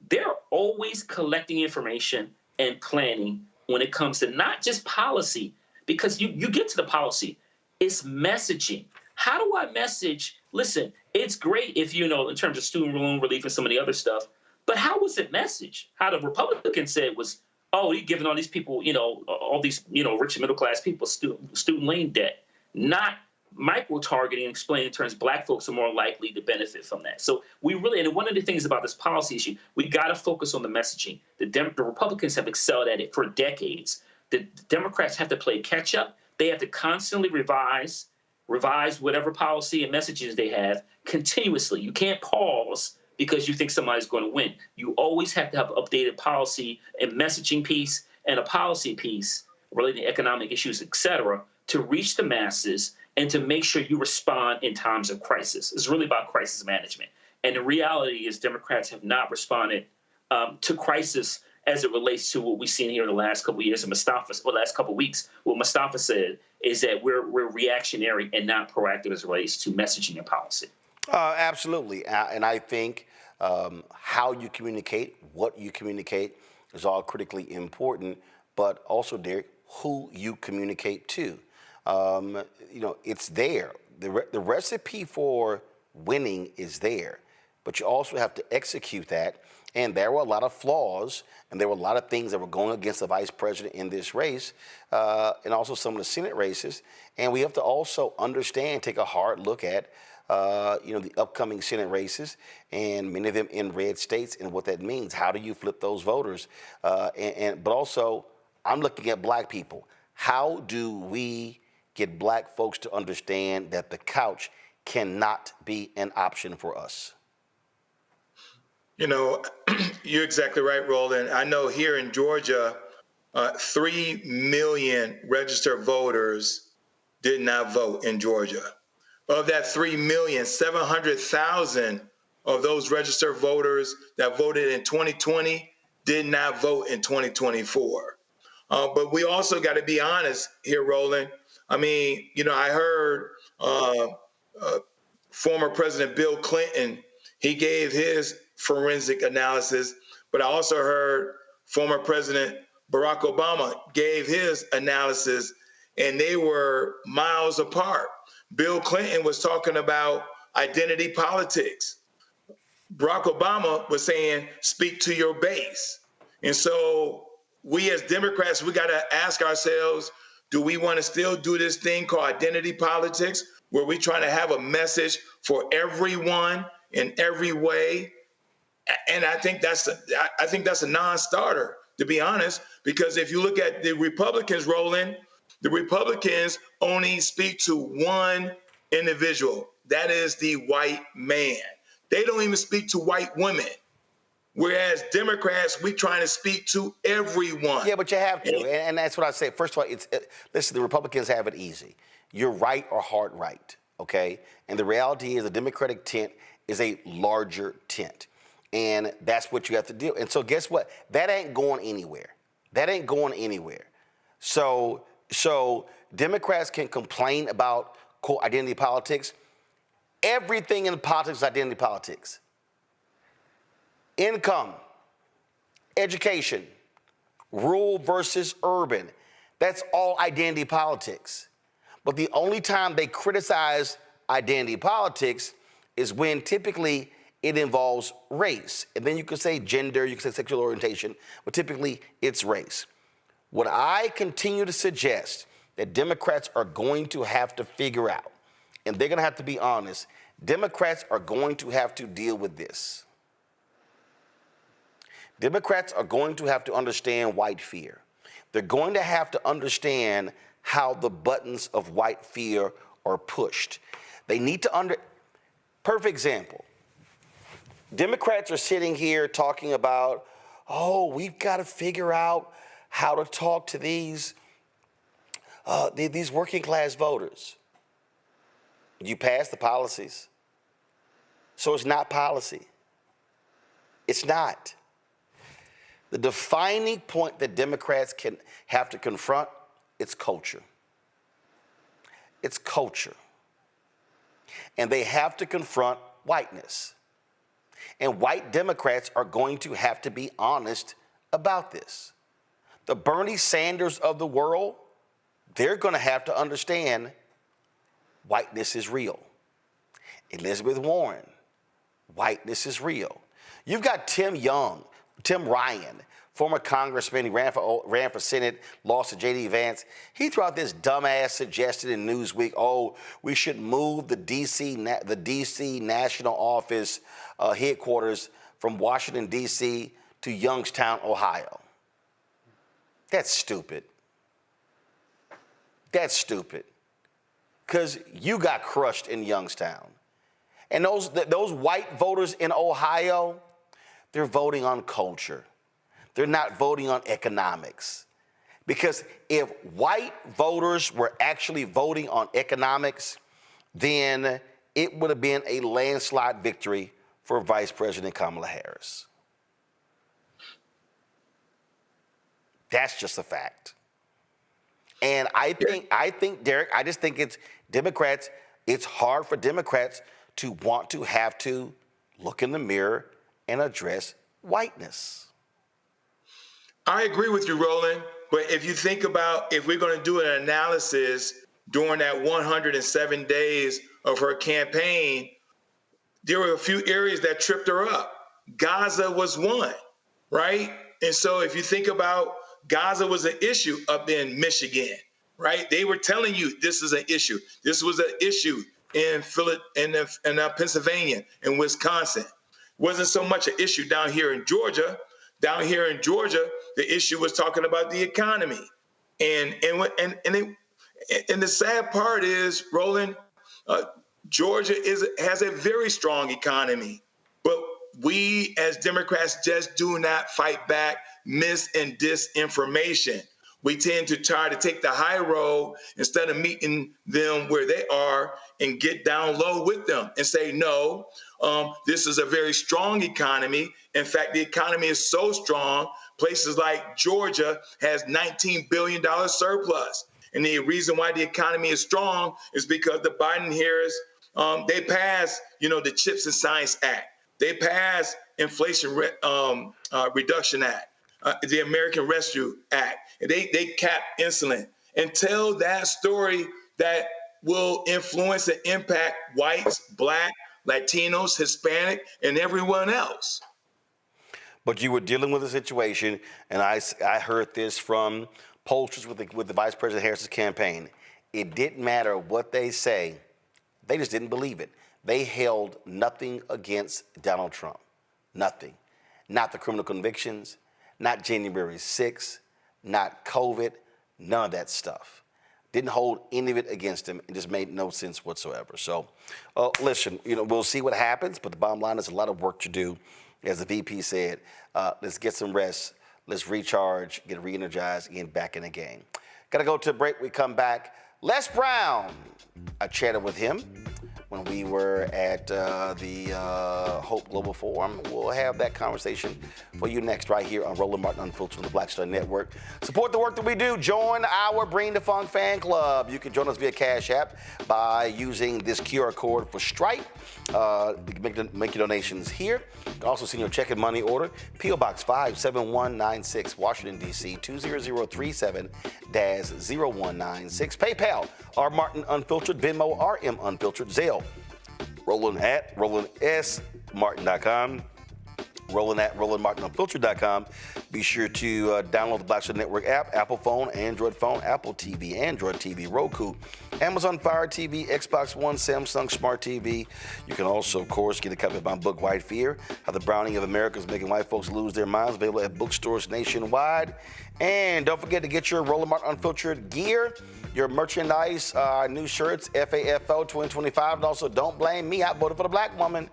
they're always collecting information and planning when it comes to not just policy, because you get to the policy, it's messaging. How do I message? Listen, it's great if, in terms of student loan relief and some of the other stuff, but how was it messaged? How the Republicans said was, oh, you're giving all these people, all these, rich and middle class people student loan debt, not micro-targeting and explaining in terms Black folks are more likely to benefit from that. So we really, and one of the things about this policy issue, we got to focus on the messaging. The Republicans have excelled at it for decades. The Democrats have to play catch up. They have to constantly revise whatever policy and messages they have continuously. You can't pause because you think somebody's going to win. You always have to have updated policy and messaging piece and a policy piece relating to economic issues, et cetera, to reach the masses and to make sure you respond in times of crisis. It's really about crisis management. And the reality is Democrats have not responded to crisis as it relates to what we've seen here in the last couple of years, and last couple of weeks. What Mustafa said is that we're reactionary and not proactive as it relates to messaging and policy.
Absolutely. And I think how you communicate, what you communicate is all critically important, but also, Derek, who you communicate to. It's there. The recipe for winning is there, but you also have to execute that. And there were a lot of flaws, and there were a lot of things that were going against the vice president in this race, and also some of the Senate races. And we have to also understand, take a hard look at, the upcoming Senate races, and many of them in red states, and what that means. How do you flip those voters? But also, I'm looking at Black people. How do we get Black folks to understand that the couch cannot be an option for us?
You're exactly right, Roland. I know here in Georgia, 3 million registered voters did not vote in Georgia. of that 3,700,000 of those registered voters that voted in 2020 did not vote in 2024. But we also got to be honest here, Roland. I mean, I heard former President Bill Clinton, he gave his forensic analysis, but I also heard former President Barack Obama gave his analysis, and they were miles apart. Bill Clinton was talking about identity politics. Barack Obama was saying, speak to your base. And so we as Democrats, we got to ask ourselves, do we want to still do this thing called identity politics, where we're trying to have a message for everyone in every way? And I think that's a non-starter, to be honest, because if you look at the Republicans, Roland, the Republicans only speak to one individual. That is the white man. They don't even speak to white women. Whereas Democrats, we trying to speak to everyone.
Yeah, but you have to, and that's what I say. First of all, listen, the Republicans have it easy. You're right or hard right, okay? And the reality is the Democratic tent is a larger tent. And that's what you have to do. And so guess what? That ain't going anywhere. That ain't going anywhere. So Democrats can complain about, quote, identity politics. Everything in politics is identity politics. Income, education, rural versus urban. That's all identity politics. But the only time they criticize identity politics is when typically it involves race. And then you could say gender, you could say sexual orientation, but typically it's race. What I continue to suggest that Democrats are going to have to figure out, and they're going to have to be honest, Democrats are going to have to deal with this. Democrats are going to have to understand white fear. They're going to have to understand how the buttons of white fear are pushed. They need to perfect example. Democrats are sitting here talking about, oh, we've got to figure out how to talk to these working class voters. You pass the policies. So it's not policy. It's not. The defining point that Democrats can have to confront, it's culture. It's culture. And they have to confront whiteness. And white Democrats are going to have to be honest about this. The Bernie Sanders of the world, they're going to have to understand whiteness is real. Elizabeth Warren, whiteness is real. You've got Tim Ryan, former congressman, he ran for Senate, lost to J.D. Vance. He threw out this dumbass suggestion in Newsweek, oh, we should move the D.C. national office headquarters from Washington, D.C. to Youngstown, Ohio. That's stupid. That's stupid. Because you got crushed in Youngstown. And those white voters in Ohio, they're voting on culture. They're not voting on economics. Because if white voters were actually voting on economics, then it would have been a landslide victory for Vice President Kamala Harris. That's just a fact. And I think, Derek, I just think it's hard for Democrats to want to have to look in the mirror and address whiteness.
I agree with you, Roland. But if you think about if we're going to do an analysis during that 107 days of her campaign, there were a few areas that tripped her up. Gaza was one, right? And so if you think about Gaza was an issue up in Michigan, right? They were telling you this is an issue. This was an issue in Pennsylvania and Wisconsin. Wasn't so much an issue down here in Georgia. Down here in Georgia, the issue was talking about the economy. And the sad part is, Roland, Georgia has a very strong economy, but we as Democrats just do not fight back mis and disinformation. we tend to try to take the high road instead of meeting them where they are and get down low with them and say, no, this is a very strong economy. In fact, the economy is so strong, places like Georgia has $19 billion surplus. And the reason why the economy is strong is because the Biden-Harris, they passed, the CHIPS and Science Act. They passed Inflation Reduction Act, the American Rescue Act. And they cap insulin. And tell that story that will influence and impact whites, Black, Latinos, Hispanic, and everyone else.
But you were dealing with a situation, and I heard this from pollsters with the Vice President Harris's campaign. It didn't matter what they say. They just didn't believe it. They held nothing against Donald Trump. Nothing. Not the criminal convictions, not January 6th, not COVID, none of that stuff. Didn't hold any of it against him. It just made no sense whatsoever. So, listen, we'll see what happens, but the bottom line is a lot of work to do. As the VP said, let's get some rest, let's recharge, get re-energized, get back in the game. Got to go to a break. We come back. Les Brown, I chatted with him when we were at the Hope Global Forum. We'll have that conversation for you next right here on Roland Martin Unfiltered on the Black Star Network. Support the work that we do. Join our Bring the Funk fan club. You can join us via Cash App by using this QR code for Stripe. Make your donations here. You can also send your check and money order. P.O. Box 57196, Washington, D.C. 20037-0196. PayPal, R. Martin Unfiltered. Venmo, RM Unfiltered. Zelle, Roland at RolandSMartin.com. Roland at RolandMartinUnfiltered.com. Be sure to download the Black Star Network app, Apple phone, Android phone, Apple TV, Android TV, Roku, Amazon Fire TV, Xbox One, Samsung Smart TV. You can also, of course, get a copy of my book, White Fear, How the Browning of America is Making White Folks Lose Their Minds, available at bookstores nationwide. And don't forget to get your Roland Martin Unfiltered gear, your merchandise, new shirts, FAFO 2025. And also, don't blame me, I voted for the black woman.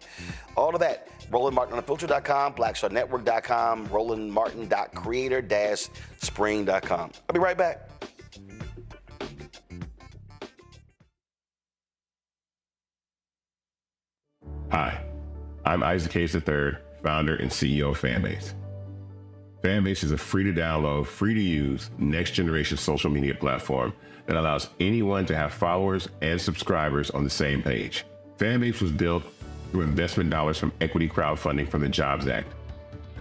All of that. RolandMartinUnfiltered.com, BlackStarNetwork.com, RolandMartin.creator-spring.com. I'll be right back.
Hi, I'm Isaac Hayes III, founder and CEO of Fanbase. Fanbase is a free-to-download, free-to-use, next-generation social media platform that allows anyone to have followers and subscribers on the same page. Fanbase was built through investment dollars from equity crowdfunding from the Jobs Act.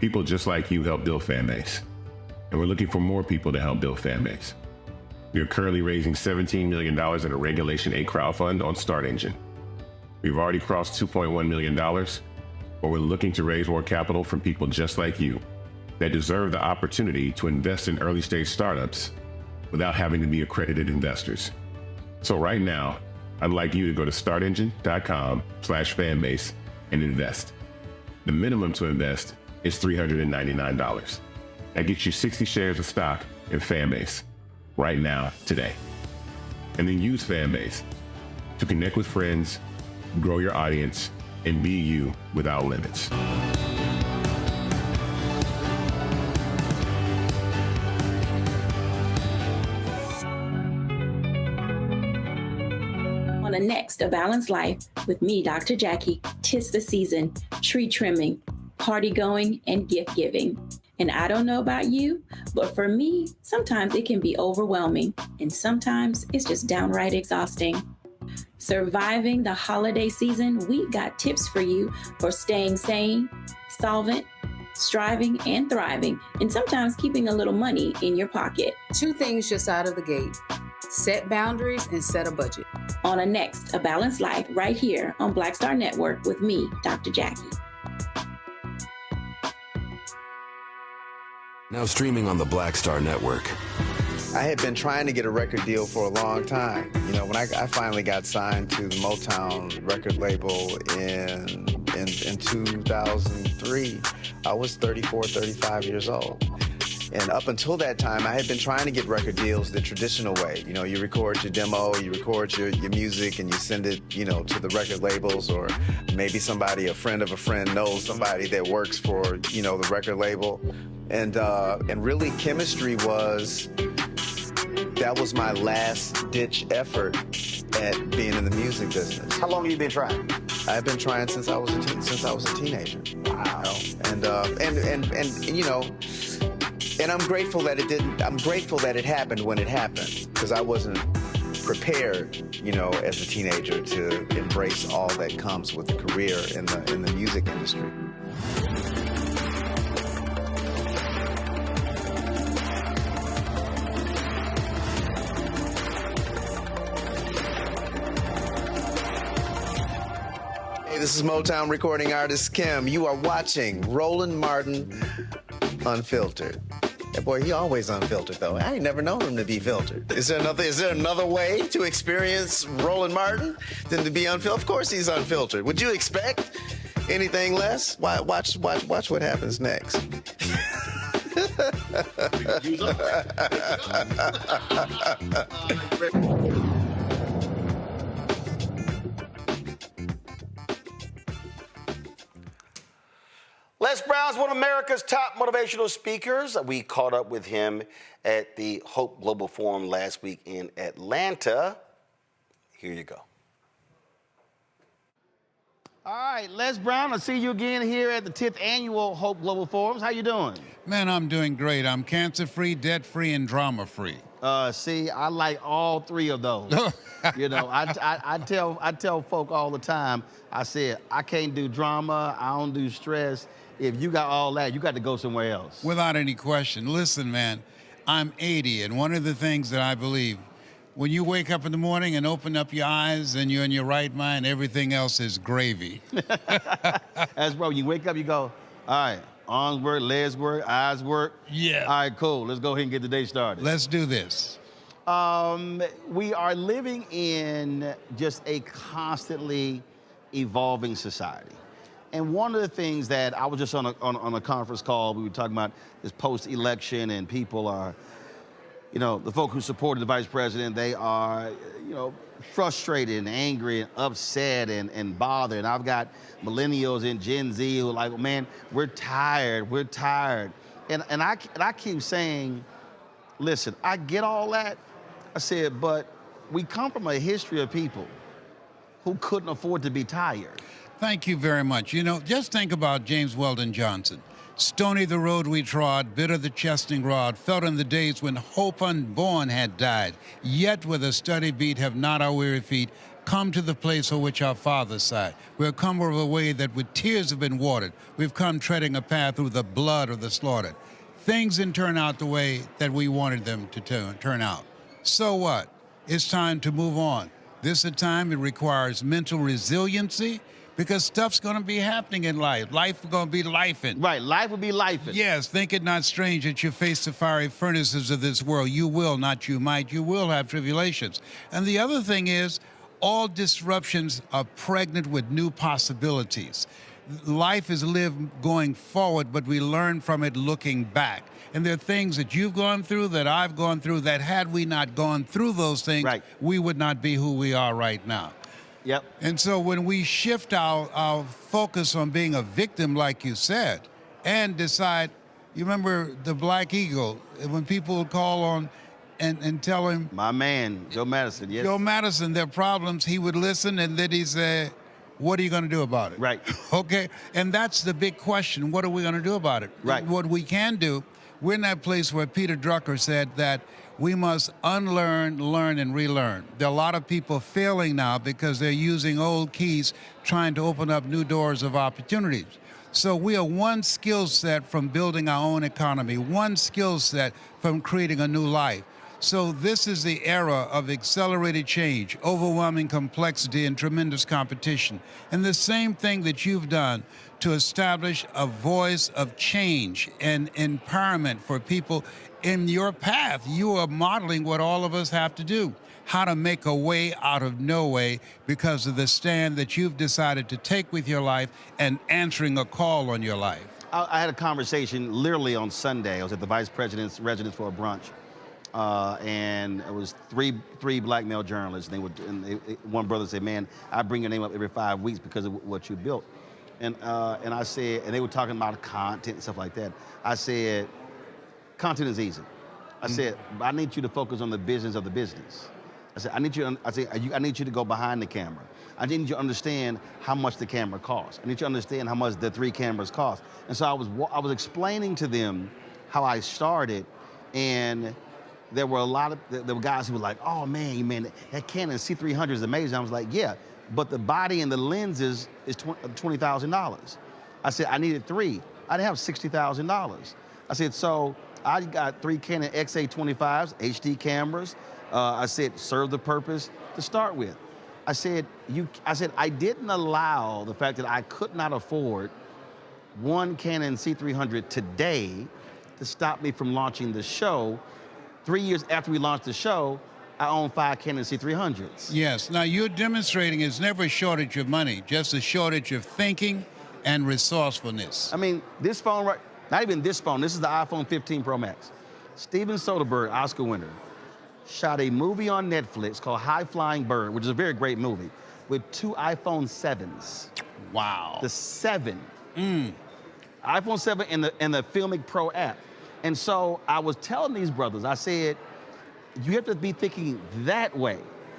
People just like you help build Fanbase, and we're looking for more people to help build Fanbase. We are currently raising $17 million in a Regulation A crowdfund on Start Engine. We've already crossed $2.1 million, but we're looking to raise more capital from people just like you that deserve the opportunity to invest in early-stage startups without having to be accredited investors. So right now, I'd like you to go to startengine.com/fanbase and invest. The minimum to invest is $399. That gets you 60 shares of stock in Fanbase right now, today. And then use Fanbase to connect with friends, grow your audience, and be you without limits.
On the next A Balanced Life with me, Dr. Jackie, 'tis the season, tree trimming, party going, and gift giving. And I don't know about you, but for me, sometimes it can be overwhelming, and sometimes it's just downright exhausting. Surviving the holiday season, we've got tips for you for staying sane, solvent, striving, and thriving, and sometimes keeping a little money in your pocket.
2 things just out of the gate: set boundaries and set a budget.
On a next A Balanced Life right here on Black Star Network with me, Dr. Jackie.
Now streaming on the Black Star Network.
I had been trying to get a record deal for a long time. You know, when I finally got signed to the Motown record label in 2003, I was 34, 35 years old. And up until that time, I had been trying to get record deals the traditional way. You know, you record your demo, you record your music, and you send it, you know, to the record labels, or maybe somebody, a friend of a friend, knows somebody that works for, you know, the record label. And really, chemistry was that was my last-ditch effort at being in the music business.
How long have you been trying?
I've been trying since I was a teenager. Wow. And you know, and I'm grateful that it didn't. I'm grateful that it happened when it happened, because I wasn't prepared, you know, as a teenager to embrace all that comes with a career in the music industry. Hey, this is Motown recording artist Kim. You are watching Roland Martin Unfiltered. That boy, he always unfiltered, though. I ain't never known him to be filtered. Is there another way to experience Roland Martin than to be unfiltered? Of course he's unfiltered. Would you expect anything less? Watch what happens next.
Les Brown's one of America's top motivational speakers. We caught up with him at the Hope Global Forum last week in Atlanta. Here you go.
All right, Les Brown, I see you again here at the 10th Annual Hope Global Forums. How you doing?
Man, I'm doing great. I'm cancer-free, debt-free, and drama-free.
See, I like all three of those. You know, I tell folk all the time, I said, I can't do drama, I don't do stress. If you got all that, you got to go somewhere else.
Without any question. Listen, man, I'm 80, and one of the things that I believe, when you wake up in the morning and open up your eyes and you're in your right mind, everything else is gravy.
That's bro, you wake up, you go, all right, arms work, legs work, eyes work.
Yeah.
All right, cool, let's go ahead and get the day started.
Let's do this.
We are living in just a constantly evolving society. And one of the things that I was just on a conference call, we were talking about this post-election, and people are, you know, the folk who supported the vice president, they are, you know, frustrated and angry and upset and bothered. And I've got millennials and Gen Z who are like, man, we're tired. And I keep saying, listen, I get all that. I said, but we come from a history of people who couldn't afford to be tired.
Thank you very much. You know, just think about James Weldon Johnson. Stony the road we trod, bitter the chestnut rod, felt in the days when hope unborn had died. Yet with a steady beat have not our weary feet come to the place for which our fathers sighed. We have come over a way that with tears have been watered. We've come treading a path through the blood of the slaughtered. Things didn't turn out the way that we wanted them to turn out. So what? It's time to move on. This is a time it requires mental resiliency, because stuff's going to be happening in life. Life is going to be lifing.
Right, life will be lifing.
Yes, think it not strange that you face the fiery furnaces of this world. You will, not you might, you will have tribulations. And the other thing is, all disruptions are pregnant with new possibilities. Life is lived going forward, but we learn from it looking back. And there are things that you've gone through, that I've gone through, that had we not gone through those things, we would not be who we are right now.
Yep.
And so when we shift our focus on being a victim, like you said, and decide, you remember the Black Eagle, when people would call on and tell him,
my man, Joe Madison, yes.
Joe Madison, their problems, he would listen, and then he said, what are you going to do about it?
Right.
Okay, and that's the big question. What are we going to do about it?
Right.
What we can do, we're in that place where Peter Drucker said that we must unlearn, learn, and relearn. There are a lot of people failing now because they're using old keys trying to open up new doors of opportunities. So we are one skill set from building our own economy, one skill set from creating a new life. So this is the era of accelerated change, overwhelming complexity, and tremendous competition. And the same thing that you've done to establish a voice of change and empowerment for people in your path, you are modeling what all of us have to do, how to make a way out of no way because of the stand that you've decided to take with your life and answering a call on your life.
I had a conversation literally on Sunday. I was at the vice president's residence for a brunch. And it was three black male journalists. One brother said, man, I bring your name up every 5 weeks because of what you built. And I said, and they were talking about content and stuff like that. I said, content is easy. I said, but I need you to focus on the business of the business. I said, I need you to go behind the camera. I need you to understand how much the camera costs. I need you to understand how much the 3 cameras cost. And so I was explaining to them how I started, and there were a lot of there were guys who were like, oh man, that Canon C300 is amazing. I was like, yeah, but the body and the lenses is $20,000. I said, I needed 3. I didn't have $60,000. I said, so I got 3 Canon XA25s, HD cameras. I said, serve the purpose to start with. I said, I didn't allow the fact that I could not afford 1 Canon C300 today to stop me from launching the show. 3 years after we launched the show, I own 5 Canon C300s.
Yes. Now, you're demonstrating it's never a shortage of money, just a shortage of thinking and resourcefulness.
I mean, this phone, not even this phone, this is the iPhone 15 Pro Max. Steven Soderbergh, Oscar winner, shot a movie on Netflix called High Flying Bird, which is a very great movie, with 2 iPhone 7s.
Wow.
The 7. iPhone 7 and the Filmic Pro app. And so I was telling these brothers, I said, you have to be thinking that way.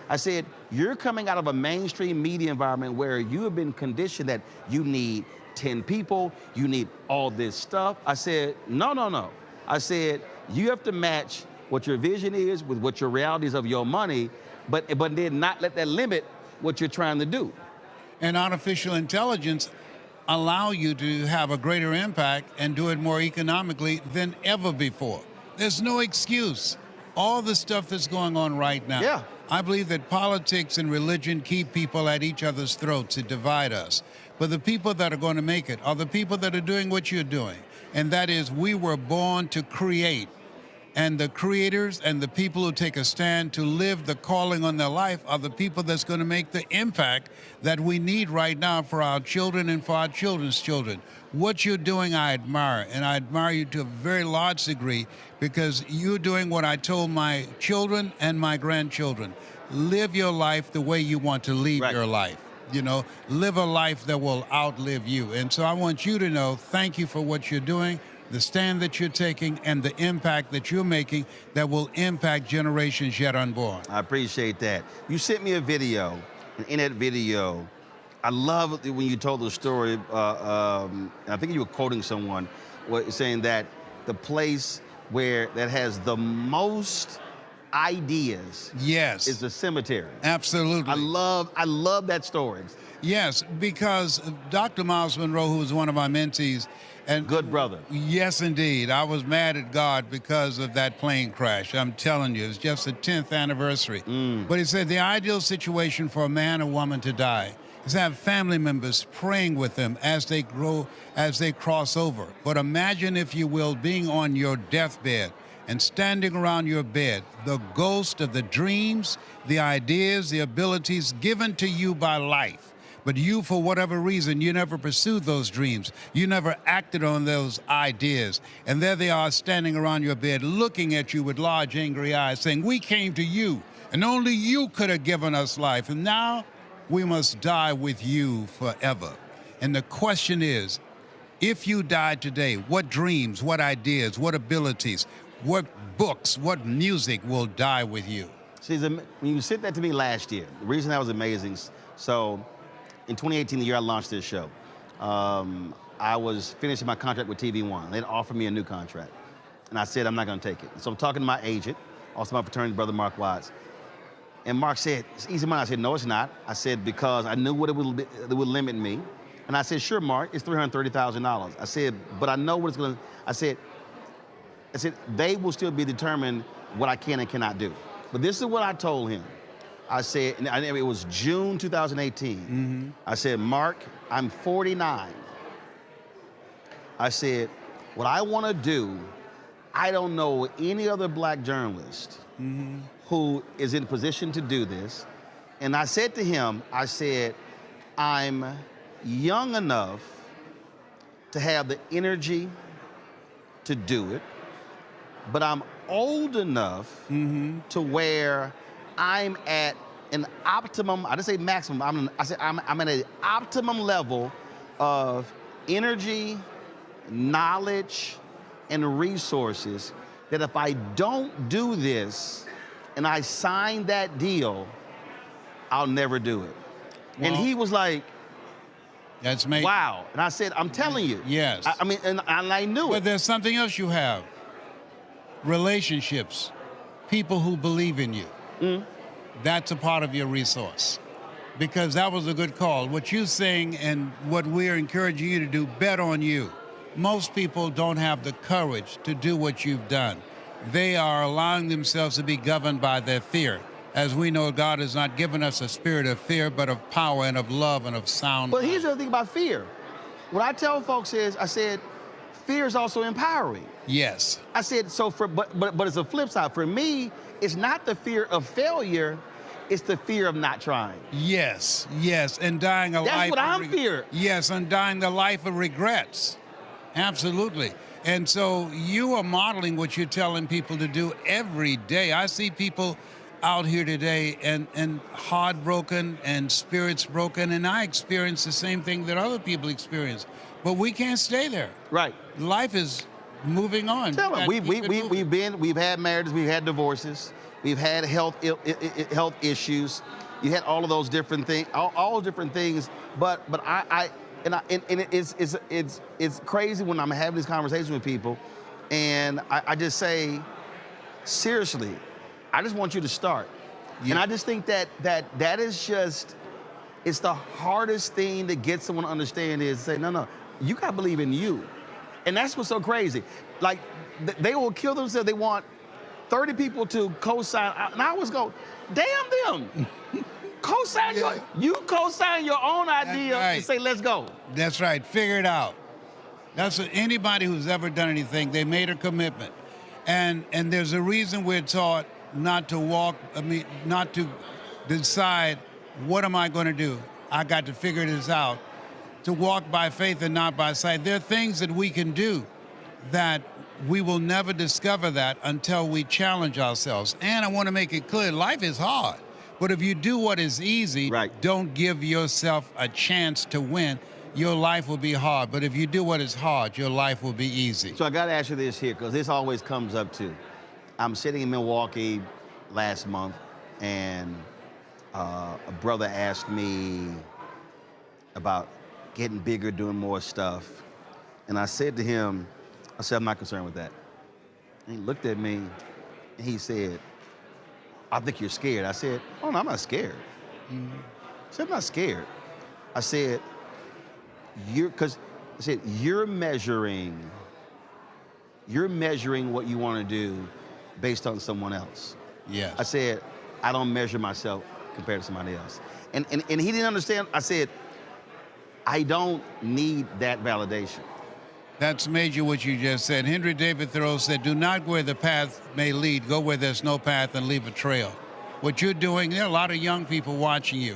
I said, you're coming out of a mainstream media environment where you have been conditioned that you need 10 people, you need all this stuff. I said, no. I said, you have to match what your vision is with what your realities of your money, but then not let that limit what you're trying to do.
And artificial intelligence allow you to have a greater impact and do it more economically than ever before. There's no excuse. All the stuff that's going on right now.
Yeah.
I believe that politics and religion keep people at each other's throats to divide us. But the people that are going to make it are the people that are doing what you're doing. And that is, we were born to create. And the creators and the people who take a stand to live the calling on their life are the people that's going to make the impact that we need right now for our children and for our children's children. What you're doing, I admire, and I admire you to a very large degree because you're doing what I told my children and my grandchildren. Live your life the way you want to lead your life. You know, live a life that will outlive you. And so I want you to know, thank you for what you're doing, the stand that you're taking, and the impact that you're making that will impact generations yet unborn.
I appreciate that. You sent me a video, and in that video, I love when you told the story, I think you were quoting someone, saying that the place that has the most ideas is the cemetery.
Absolutely.
I love that story.
Yes, because Dr. Miles Monroe, who was one of my mentees, and
good brother.
Yes, indeed. I was mad at God because of that plane crash. I'm telling you, it's just the 10th anniversary. But he said the ideal situation for a man or woman to die is to have family members praying with them as they grow, as they cross over. But imagine, if you will, being on your deathbed and standing around your bed, the ghost of the dreams, the ideas, the abilities given to you by life. But you, for whatever reason, you never pursued those dreams. You never acted on those ideas. And there they are standing around your bed, looking at you with large, angry eyes, saying, we came to you, and only you could have given us life. And now we must die with you forever. And the question is, if you died today, what dreams, what ideas, what abilities, what books, what music will die with you?
See, when you sent that to me last year, the reason that was amazing, so in 2018, the year I launched this show, I was finishing my contract with TV One. They'd offered me a new contract. And I said, I'm not going to take it. So I'm talking to my agent, also my fraternity brother, Mark Watts. And Mark said, it's easy money. I said, no, it's not. I said, because I knew what it would limit me. And I said, sure, Mark, it's $330,000. I said, but I know what it's going to, I said, they will still be determined what I can and cannot do. But this is what I told him. I said, and it was June 2018. I said, Mark, I'm 49. I said, what I want to do, I don't know any other black journalist who is in position to do this. And I said to him, I said, I'm young enough to have the energy to do it, but I'm old enough to where I'm at an optimum, I didn't say maximum, I'm at an optimum level of energy, knowledge, and resources that if I don't do this and I sign that deal, I'll never do it. And he was like,
that's me.
Wow. And I said, I'm telling you.
Yes.
I mean, and I knew it.
But there's something else you have. Relationships. People who believe in you. That's a part of your resource. Because that was a good call. What you're saying and what we're encouraging you to do, bet on you. Most people don't have the courage to do what you've done. They are allowing themselves to be governed by their fear. As we know, God has not given us a spirit of fear, but of power and of love and of sound.
But here's the other thing about fear. What I tell folks is, I said, fear is also empowering.
Yes.
I said, so but it's a flip side. For me, it's not the fear of failure, it's the fear of not trying.
Yes, yes, and dying a life.
That's what I'm fearing.
Yes, and dying the life of regrets. Absolutely. And so you are modeling what you're telling people to do every day. I see people out here today and heartbroken and spirits broken, and I experience the same thing that other people experience. But we can't stay there.
Right.
Life is moving on.
Tell them, we've had marriages, we've had divorces, we've had health issues. You had all of those different things, all different things. But it's crazy when I'm having these conversations with people, and I just say, seriously, I just want you to start. Yeah. And I just think that is just, it's the hardest thing to get someone to understand is say, no, you gotta believe in you. And that's what's so crazy. Like, they will kill themselves. They want 30 people to co-sign. And I always go, damn them. Co-sign you co-sign your own idea and say, let's go.
That's right, figure it out. That's what anybody who's ever done anything, they made a commitment. And there's a reason we're taught not to decide, what am I going to do? I got to figure this out. To walk by faith and not by sight. There are things that we can do that we will never discover that until we challenge ourselves. And I want to make it clear, life is hard. But if you do what is easy, don't give yourself a chance to win, your life will be hard. But if you do what is hard, your life will be easy.
So I got to ask you this here, because this always comes up too. I'm sitting in Milwaukee last month, and a brother asked me about getting bigger, doing more stuff. And I said to him, I said, I'm not concerned with that. And he looked at me, and he said, I think you're scared. I said, oh, no, I'm not scared. I said, I'm not scared. I said, you're measuring what you want to do based on someone else.
Yes.
I said, I don't measure myself compared to somebody else. And he didn't understand. I said, I don't need that validation.
That's major what you just said. Henry David Thoreau said, do not go where the path may lead, go where there's no path and leave a trail. What you're doing, there are a lot of young people watching you.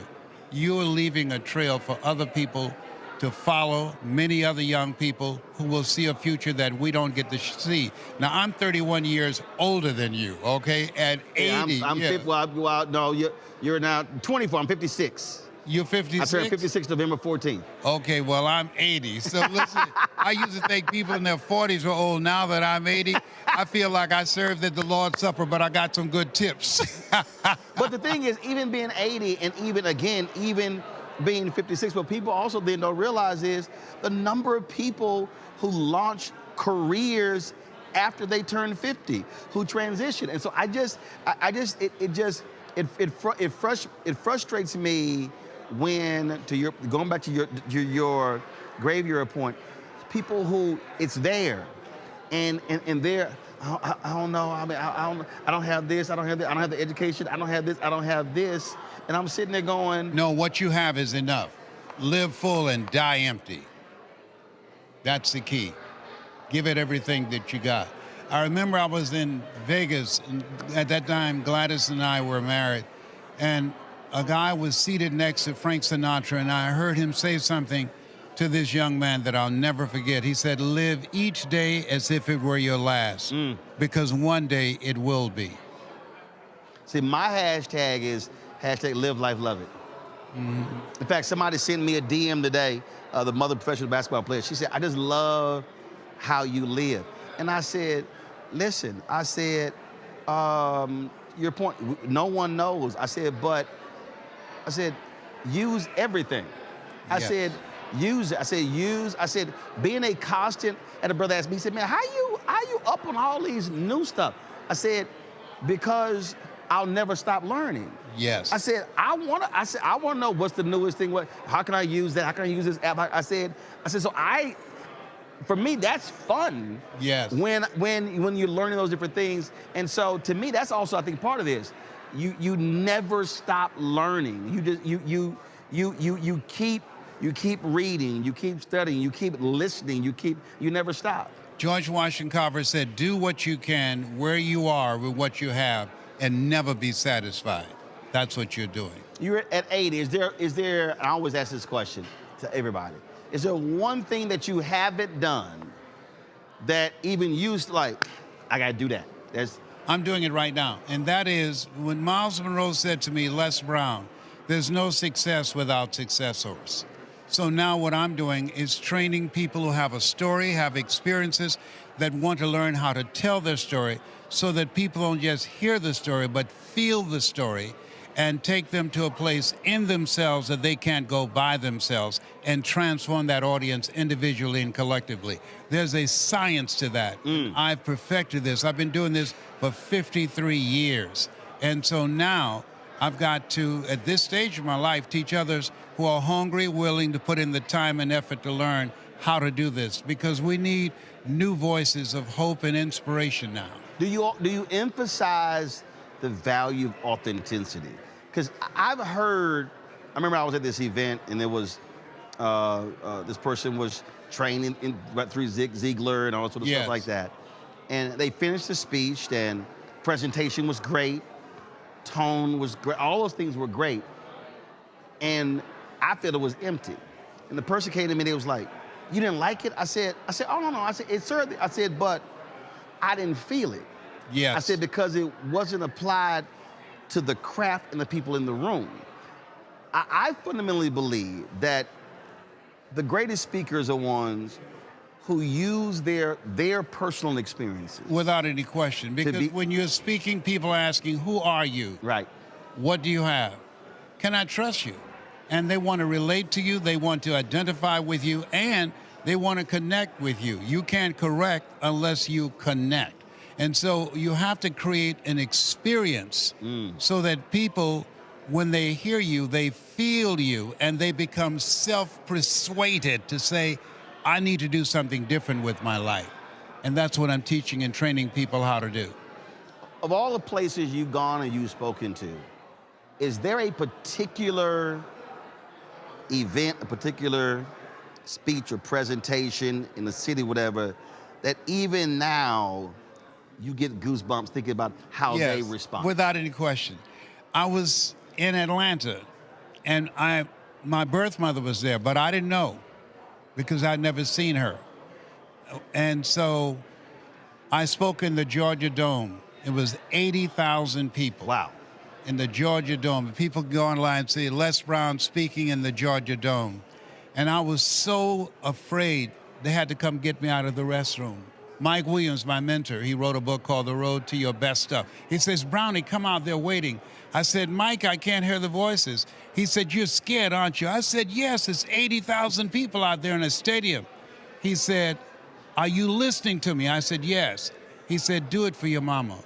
You're leaving a trail for other people to follow, many other young people who will see a future that we don't get to see. Now, I'm 31 years older than you, okay? At 80.
I'm 50, no, you're now 24, I'm 56.
You're 56?
I turned 56 November 14th.
Okay, well, I'm 80. So listen, I used to think people in their 40s were old. Now that I'm 80, I feel like I served at the Lord's Supper, but I got some good tips.
But the thing is, even being 80 and even being 56, what people also then don't realize is the number of people who launch careers after they turn 50, who transition. And so it frustrates me when, going back to your graveyard point, people who it's there, and they're, I don't know. I mean, I don't have this. I don't have that. I don't have the education. I don't have this. I don't have this. And I'm sitting there going,
no, what you have is enough. Live full and die empty. That's the key. Give it everything that you got. I remember I was in Vegas, and at that time, Gladys and I were married, and a guy was seated next to Frank Sinatra, and I heard him say something to this young man that I'll never forget. He said, live each day as if it were your last, because one day it will be.
See, my hashtag is #live life, love it. In fact, somebody sent me a DM today, the mother of professional basketball player. She said, I just love how you live. And I said, listen, I said, your point, no one knows. I said, use everything. I
Yes.
said, use it. I said, being a constant, and a brother asked me, he said, man, how you up on all these new stuff? I said, because I'll never stop learning.
Yes.
I said, I want to know what's the newest thing. How can I use that? How can I use this app? I said, for me, that's fun.
Yes.
When you're learning those different things. And so to me, that's also, I think, part of this. You never stop learning. You keep reading, you keep studying, you keep listening, you never stop.
George Washington Carver said, do what you can where you are with what you have and never be satisfied. That's what you're doing.
You're at 80. Is there, I always ask this question to everybody. Is there one thing that you haven't done that even you like, I gotta do that?
I'm doing it right now. And that is when Miles Monroe said to me, Les Brown, there's no success without successors. So now what I'm doing is training people who have a story, have experiences, that want to learn how to tell their story so that people don't just hear the story, but feel the story and take them to a place in themselves that they can't go by themselves and transform that audience individually and collectively. There's a science to that. I've perfected this. I've been doing this for 53 years. And so now I've got to, at this stage of my life, teach others who are hungry, willing to put in the time and effort to learn how to do this, because we need new voices of hope and inspiration now.
Do you emphasize the value of authenticity? Because I've heard, I remember I was at this event and there was, this person was training through Zig Ziglar and all sort of stuff like that. And they finished the speech and presentation was great, tone was great, all those things were great. And I felt it was empty. And the person came to me and they was like, you didn't like it? I said, oh, no. I said, it's certainly, I said, but I didn't feel it.
Yes.
I said, because it wasn't applied to the craft and the people in the room. I fundamentally believe that the greatest speakers are ones who use their personal experiences.
Without any question, because when you're speaking, people are asking, who are you?
Right.
What do you have? Can I trust you? And they want to relate to you, they want to identify with you, and they want to connect with you. You can't correct unless you connect. And so you have to create an experience so that people, when they hear you, they feel you, and they become self-persuaded to say, I need to do something different with my life. And that's what I'm teaching and training people how to do.
Of all the places you've gone and you've spoken to, is there a particular event, a particular speech or presentation in the city, whatever, that even now you get goosebumps thinking about how they respond?
Without any question. I was in Atlanta, and my birth mother was there, but I didn't know because I'd never seen her. And so I spoke in the Georgia Dome. It was 80,000 people.
Wow.
In the Georgia Dome. People go online and see Les Brown speaking in the Georgia Dome. And I was so afraid they had to come get me out of the restroom. Mike Williams, my mentor, he wrote a book called The Road to Your Best Stuff. He says, Brownie, come out there waiting. I said, Mike, I can't hear the voices. He said, you're scared, aren't you? I said, yes, it's 80,000 people out there in a stadium. He said, are you listening to me? I said, yes. He said, do it for your mama.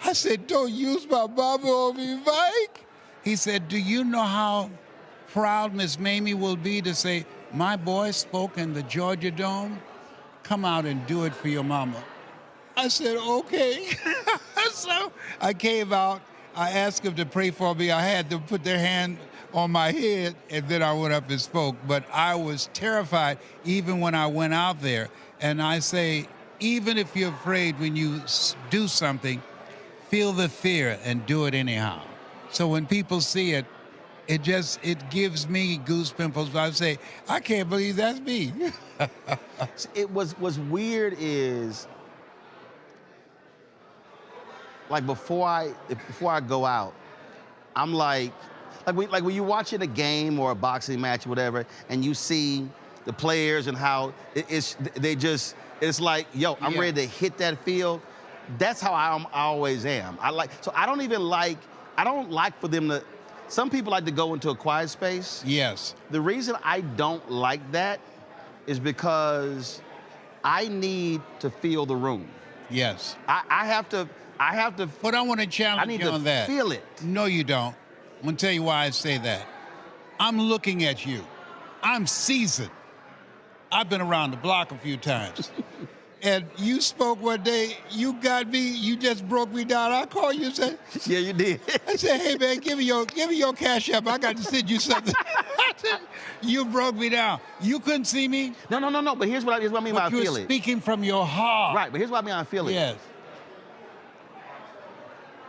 I said, don't use my mama on me, Mike. He said, do you know how proud Miss Mamie will be to say, my boy spoke in the Georgia Dome? Come out and do it for your mama. I said, okay. So I came out. I asked them to pray for me. I had them put their hand on my head, and then I went up and spoke. But I was terrified even when I went out there. And I say, even if you're afraid when you do something, feel the fear and do it anyhow. So when people see it, it gives me goosebumps. I say, I can't believe that's me.
What's weird is, like before I go out, I'm like when you're watching a game or a boxing match or whatever, and you see the players and how it's like, yo, I'm ready to hit that field. that's how I always am. So I don't like for them to, some people like to go into a quiet space.
Yes.
The reason I don't like that is because I need to feel the room.
Yes.
I have to.
But I want to challenge you on that.
Feel it.
No, you don't. I'm going to tell you why I say that. I'm looking at you. I'm seasoned. I've been around the block a few times. And you spoke one day, you got me, you just broke me down. I called you and said,
yeah, you did.
I said, hey man, give me your cash app. I got to send you something. You broke me down. You couldn't see me?
No. But here's what I mean by I feel it.
You're speaking from your heart.
Right, but here's what I mean I feel it.
Yes.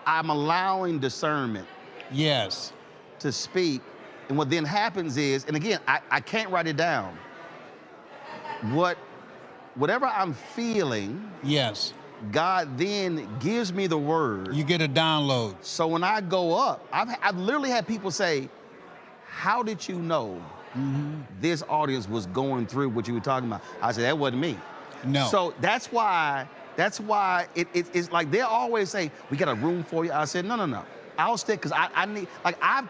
I'm allowing discernment.
Yes.
To speak. And what then happens is, and again, I can't write it down. Whatever I'm feeling,
yes,
God then gives me the word.
You get a download.
So when I go up, I've literally had people say, how did you know this audience was going through what you were talking about? I said, that wasn't me.
No.
So that's why it's like they always say, we got a room for you. I said, no. I'll stick, because I need, like I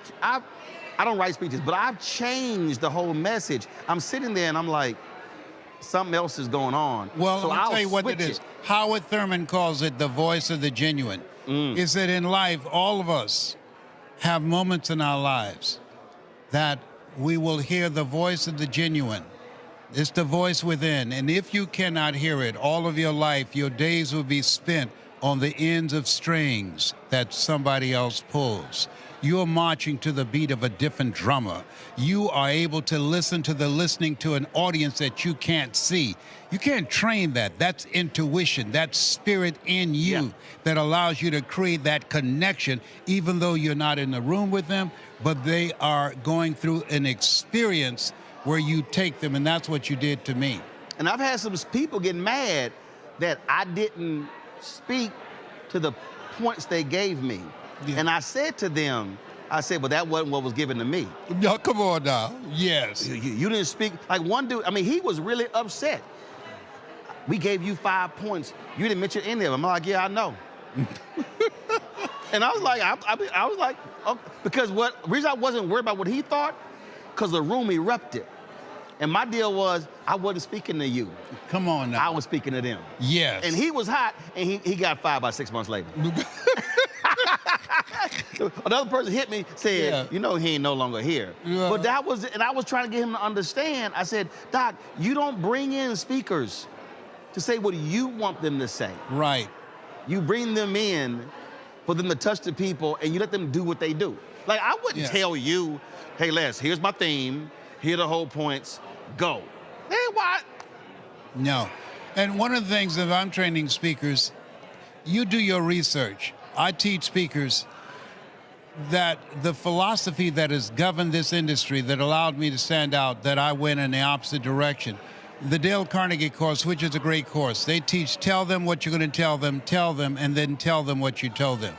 don't write speeches, but I've changed the whole message. I'm sitting there and I'm like, something else is going on.
Well,
so
I'll tell you what it is. Howard Thurman calls it the voice of the genuine. Is that in life, all of us have moments in our lives that we will hear the voice of the genuine. It's the voice within. And if you cannot hear it all of your life, your days will be spent on the ends of strings that somebody else pulls. You're marching to the beat of a different drummer. You are able to listen to listening to an audience that you can't see. You can't train that. That's intuition. That's spirit in you that allows you to create that connection, even though you're not in the room with them, but they are going through an experience where you take them, and that's what you did to me.
And I've had some people get mad that I didn't speak to the points they gave me. Yeah. And I said to them, well, that wasn't what was given to me.
No, come on now. Yes.
You didn't speak. Like one dude, I mean, he was really upset. We gave you 5 points. You didn't mention any of them. I'm like, yeah, I know. And I was like, I was like, oh, because the reason I wasn't worried about what he thought, because the room erupted. And my deal was, I wasn't speaking to you.
Come on now.
I was speaking to them.
Yes.
And he was hot, and he got fired about 6 months later. Another person hit me, said, you know, he ain't no longer here. Yeah. But I was trying to get him to understand. I said, Doc, you don't bring in speakers to say what you want them to say.
Right.
You bring them in for them to touch the people, and you let them do what they do. Like, I wouldn't tell you, hey, Les, here's my theme, here are the whole points, go. Hey, what?
No. And one of the things that I'm training speakers, you do your research. I teach speakers that the philosophy that has governed this industry that allowed me to stand out, that I went in the opposite direction. The Dale Carnegie course, which is a great course, they teach tell them what you're going to tell them, and then tell them what you told them.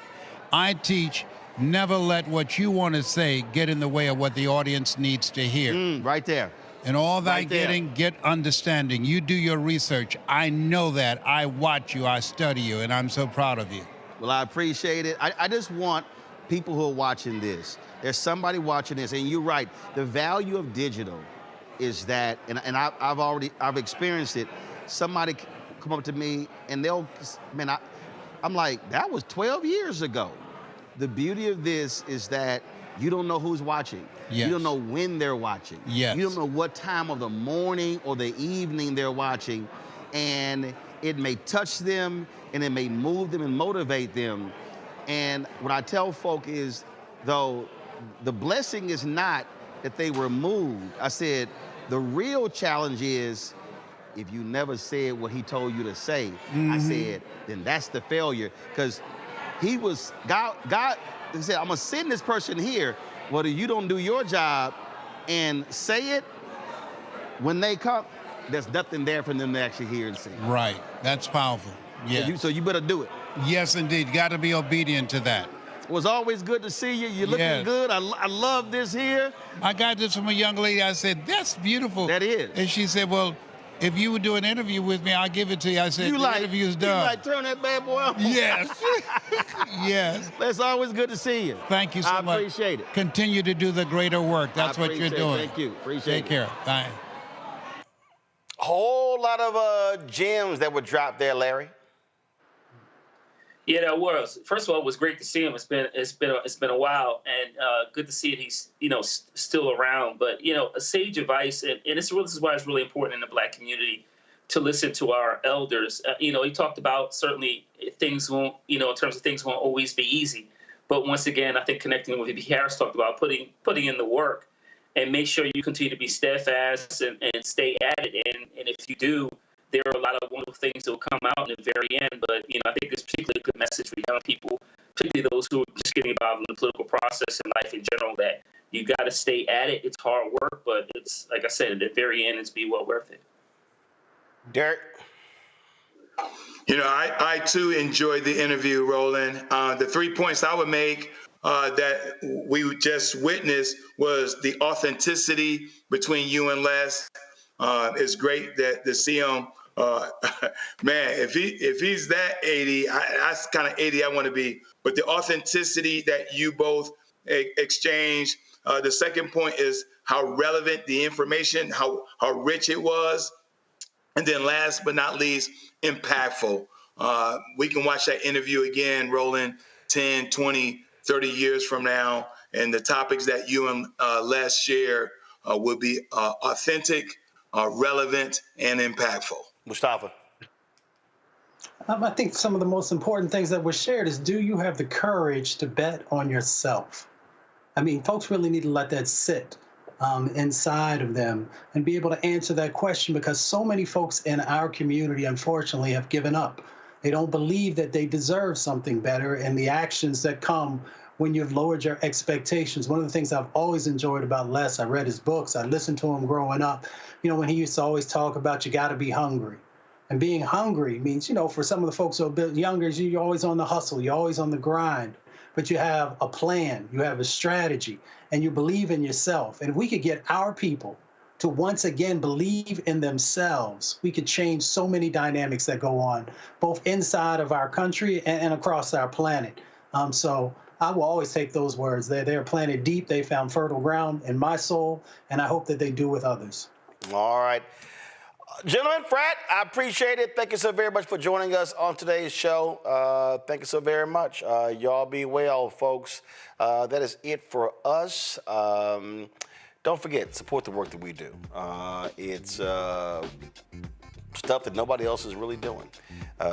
I teach never let what you want to say get in the way of what the audience needs to hear.
Right there.
And all that get understanding. You do your research. I know that. I watch you. I study you. And I'm so proud of you.
Well, I appreciate it. I just want people who are watching this. There's somebody watching this. And you're right. The value of digital is that, and I've experienced it. Somebody come up to me and they'll, man, I'm like, that was 12 years ago. The beauty of this is that you don't know who's watching.
Yes.
You don't know when they're watching.
Yes.
You don't know what time of the morning or the evening they're watching. And it may touch them, and it may move them and motivate them. And what I tell folk is, though, the blessing is not that they were moved. I said, the real challenge is if you never said what he told you to say. I said, then that's the failure. Because God said, I'm going to send this person here. Whether you don't do your job and say it, when they come, there's nothing there for them to actually hear and see.
Right. That's powerful. Yeah.
So you better do it.
Yes, indeed. Got to be obedient to that.
It was always good to see you. You're looking good. I love this here.
I got this from a young lady. I said, that's beautiful.
That is.
And she said, well, if you would do an interview with me, I'll give it to you. I said, the interview's done.
You like turn that bad boy on?
Yes. Yes.
It's always good to see you.
Thank you so much.
I appreciate it.
Continue to do the greater work. That's what you're doing.
Thank you. Appreciate it.
Take care. Bye.
Whole lot of gems that were dropped there, Larry.
Yeah, that was. First of all, it was great to see him. It's been a while, and good to see that he's still around. But a sage advice, and this is why it's really important in the Black community to listen to our elders. He talked about certainly things won't, in terms of things won't always be easy. But once again, I think connecting with what Harris talked about, putting in the work, and make sure you continue to be steadfast and stay at it. And if you do, there are a lot of wonderful things that will come out in the very end. But, I think it's particularly a good message for young people, particularly those who are just getting involved in the political process and life in general, that you got to stay at it. It's hard work, but it's, like I said, at the very end, it's be well worth it.
Derek?
I too enjoyed the interview, Roland. The 3 points I would make that we just witnessed was the authenticity between you and Les. It's great to see him. Man, if he's that 80, that's kind of 80 I want to be. But the authenticity that you both exchange. The second point is how relevant the information, how rich it was. And then last but not least, impactful. We can watch that interview again, Roland, 10, 20, 30 years from now. And the topics that you and Les share will be authentic, relevant, and impactful.
Mustafa?
I think some of the most important things that were shared is, do you have the courage to bet on yourself? I mean, folks really need to let that sit inside of them and be able to answer that question, because so many folks in our community, unfortunately, have given up. They don't believe that they deserve something better, and the actions that come when you've lowered your expectations. One of the things I've always enjoyed about Les, I read his books, I listened to him growing up, when he used to always talk about you got to be hungry. And being hungry means, for some of the folks who are a bit younger, you're always on the hustle, you're always on the grind, but you have a plan, you have a strategy, and you believe in yourself. And if we could get our people to once again believe in themselves, we could change so many dynamics that go on, both inside of our country and across our planet. So I will always take those words. They're planted deep. They found fertile ground in my soul, and I hope that they do with others.
All right. Gentlemen, Frat, I appreciate it. Thank you so very much for joining us on today's show. Thank you so very much. Y'all be well, folks. That is it for us. Don't forget, support the work that we do. It's stuff that nobody else is really doing.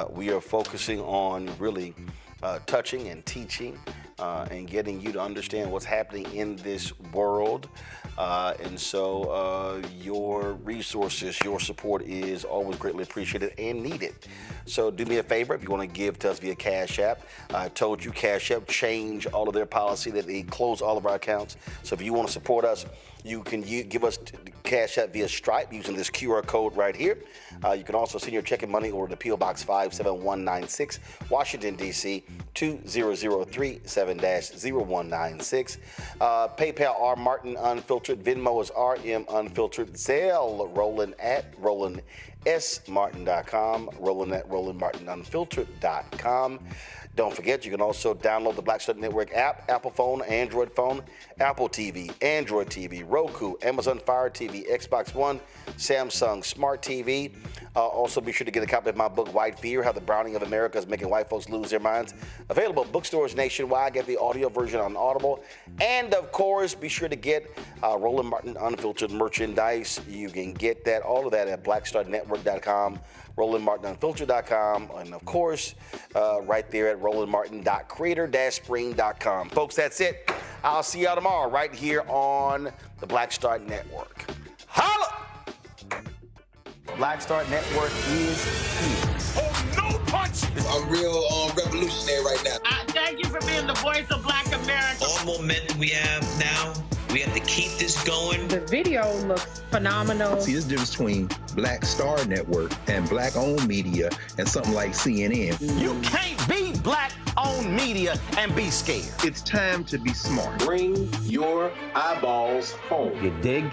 We are focusing on really touching and teaching and getting you to understand what's happening in this world. And so your resources, your support is always greatly appreciated and needed. So do me a favor, if you want to give to us via Cash App. I told you Cash App changed all of their policy, that they close all of our accounts. So if you want to support us, you can give us Cash App via Stripe using this QR code right here. You can also send your check and money order to P.O. Box 57196, Washington, D.C., 20037-0196. PayPal, R. Martin Unfiltered. Venmo is RM Unfiltered. Zelle, Roland at RolandSMartin.com. Roland at RolandMartinUnfiltered.com. Don't forget, you can also download the Black Star Network app, Apple phone, Android phone, Apple TV, Android TV, Roku, Amazon Fire TV, Xbox One, Samsung Smart TV. Also, be sure to get a copy of my book, White Fear, How the Browning of America is Making White Folks Lose Their Minds. Available at bookstores nationwide. Get the audio version on Audible. And, of course, be sure to get Roland Martin Unfiltered merchandise. You can get that, all of that at blackstarnetwork.com. RolandMartinUnfiltered.com, and of course, right there at RolandMartin.creator-spring.com. Folks, that's it. I'll see y'all tomorrow right here on the Black Star Network. Holla! Black Star Network is here.
Oh, no punch! I'm real revolutionary right now.
Thank you for being the voice of Black America.
All momentum we have now, we have to keep this going.
The video looks phenomenal.
See, there's a difference between Black Star Network and black-owned media and something like CNN.
You can't be black-owned media and be scared.
It's time to be smart.
Bring your eyeballs home.
You dig?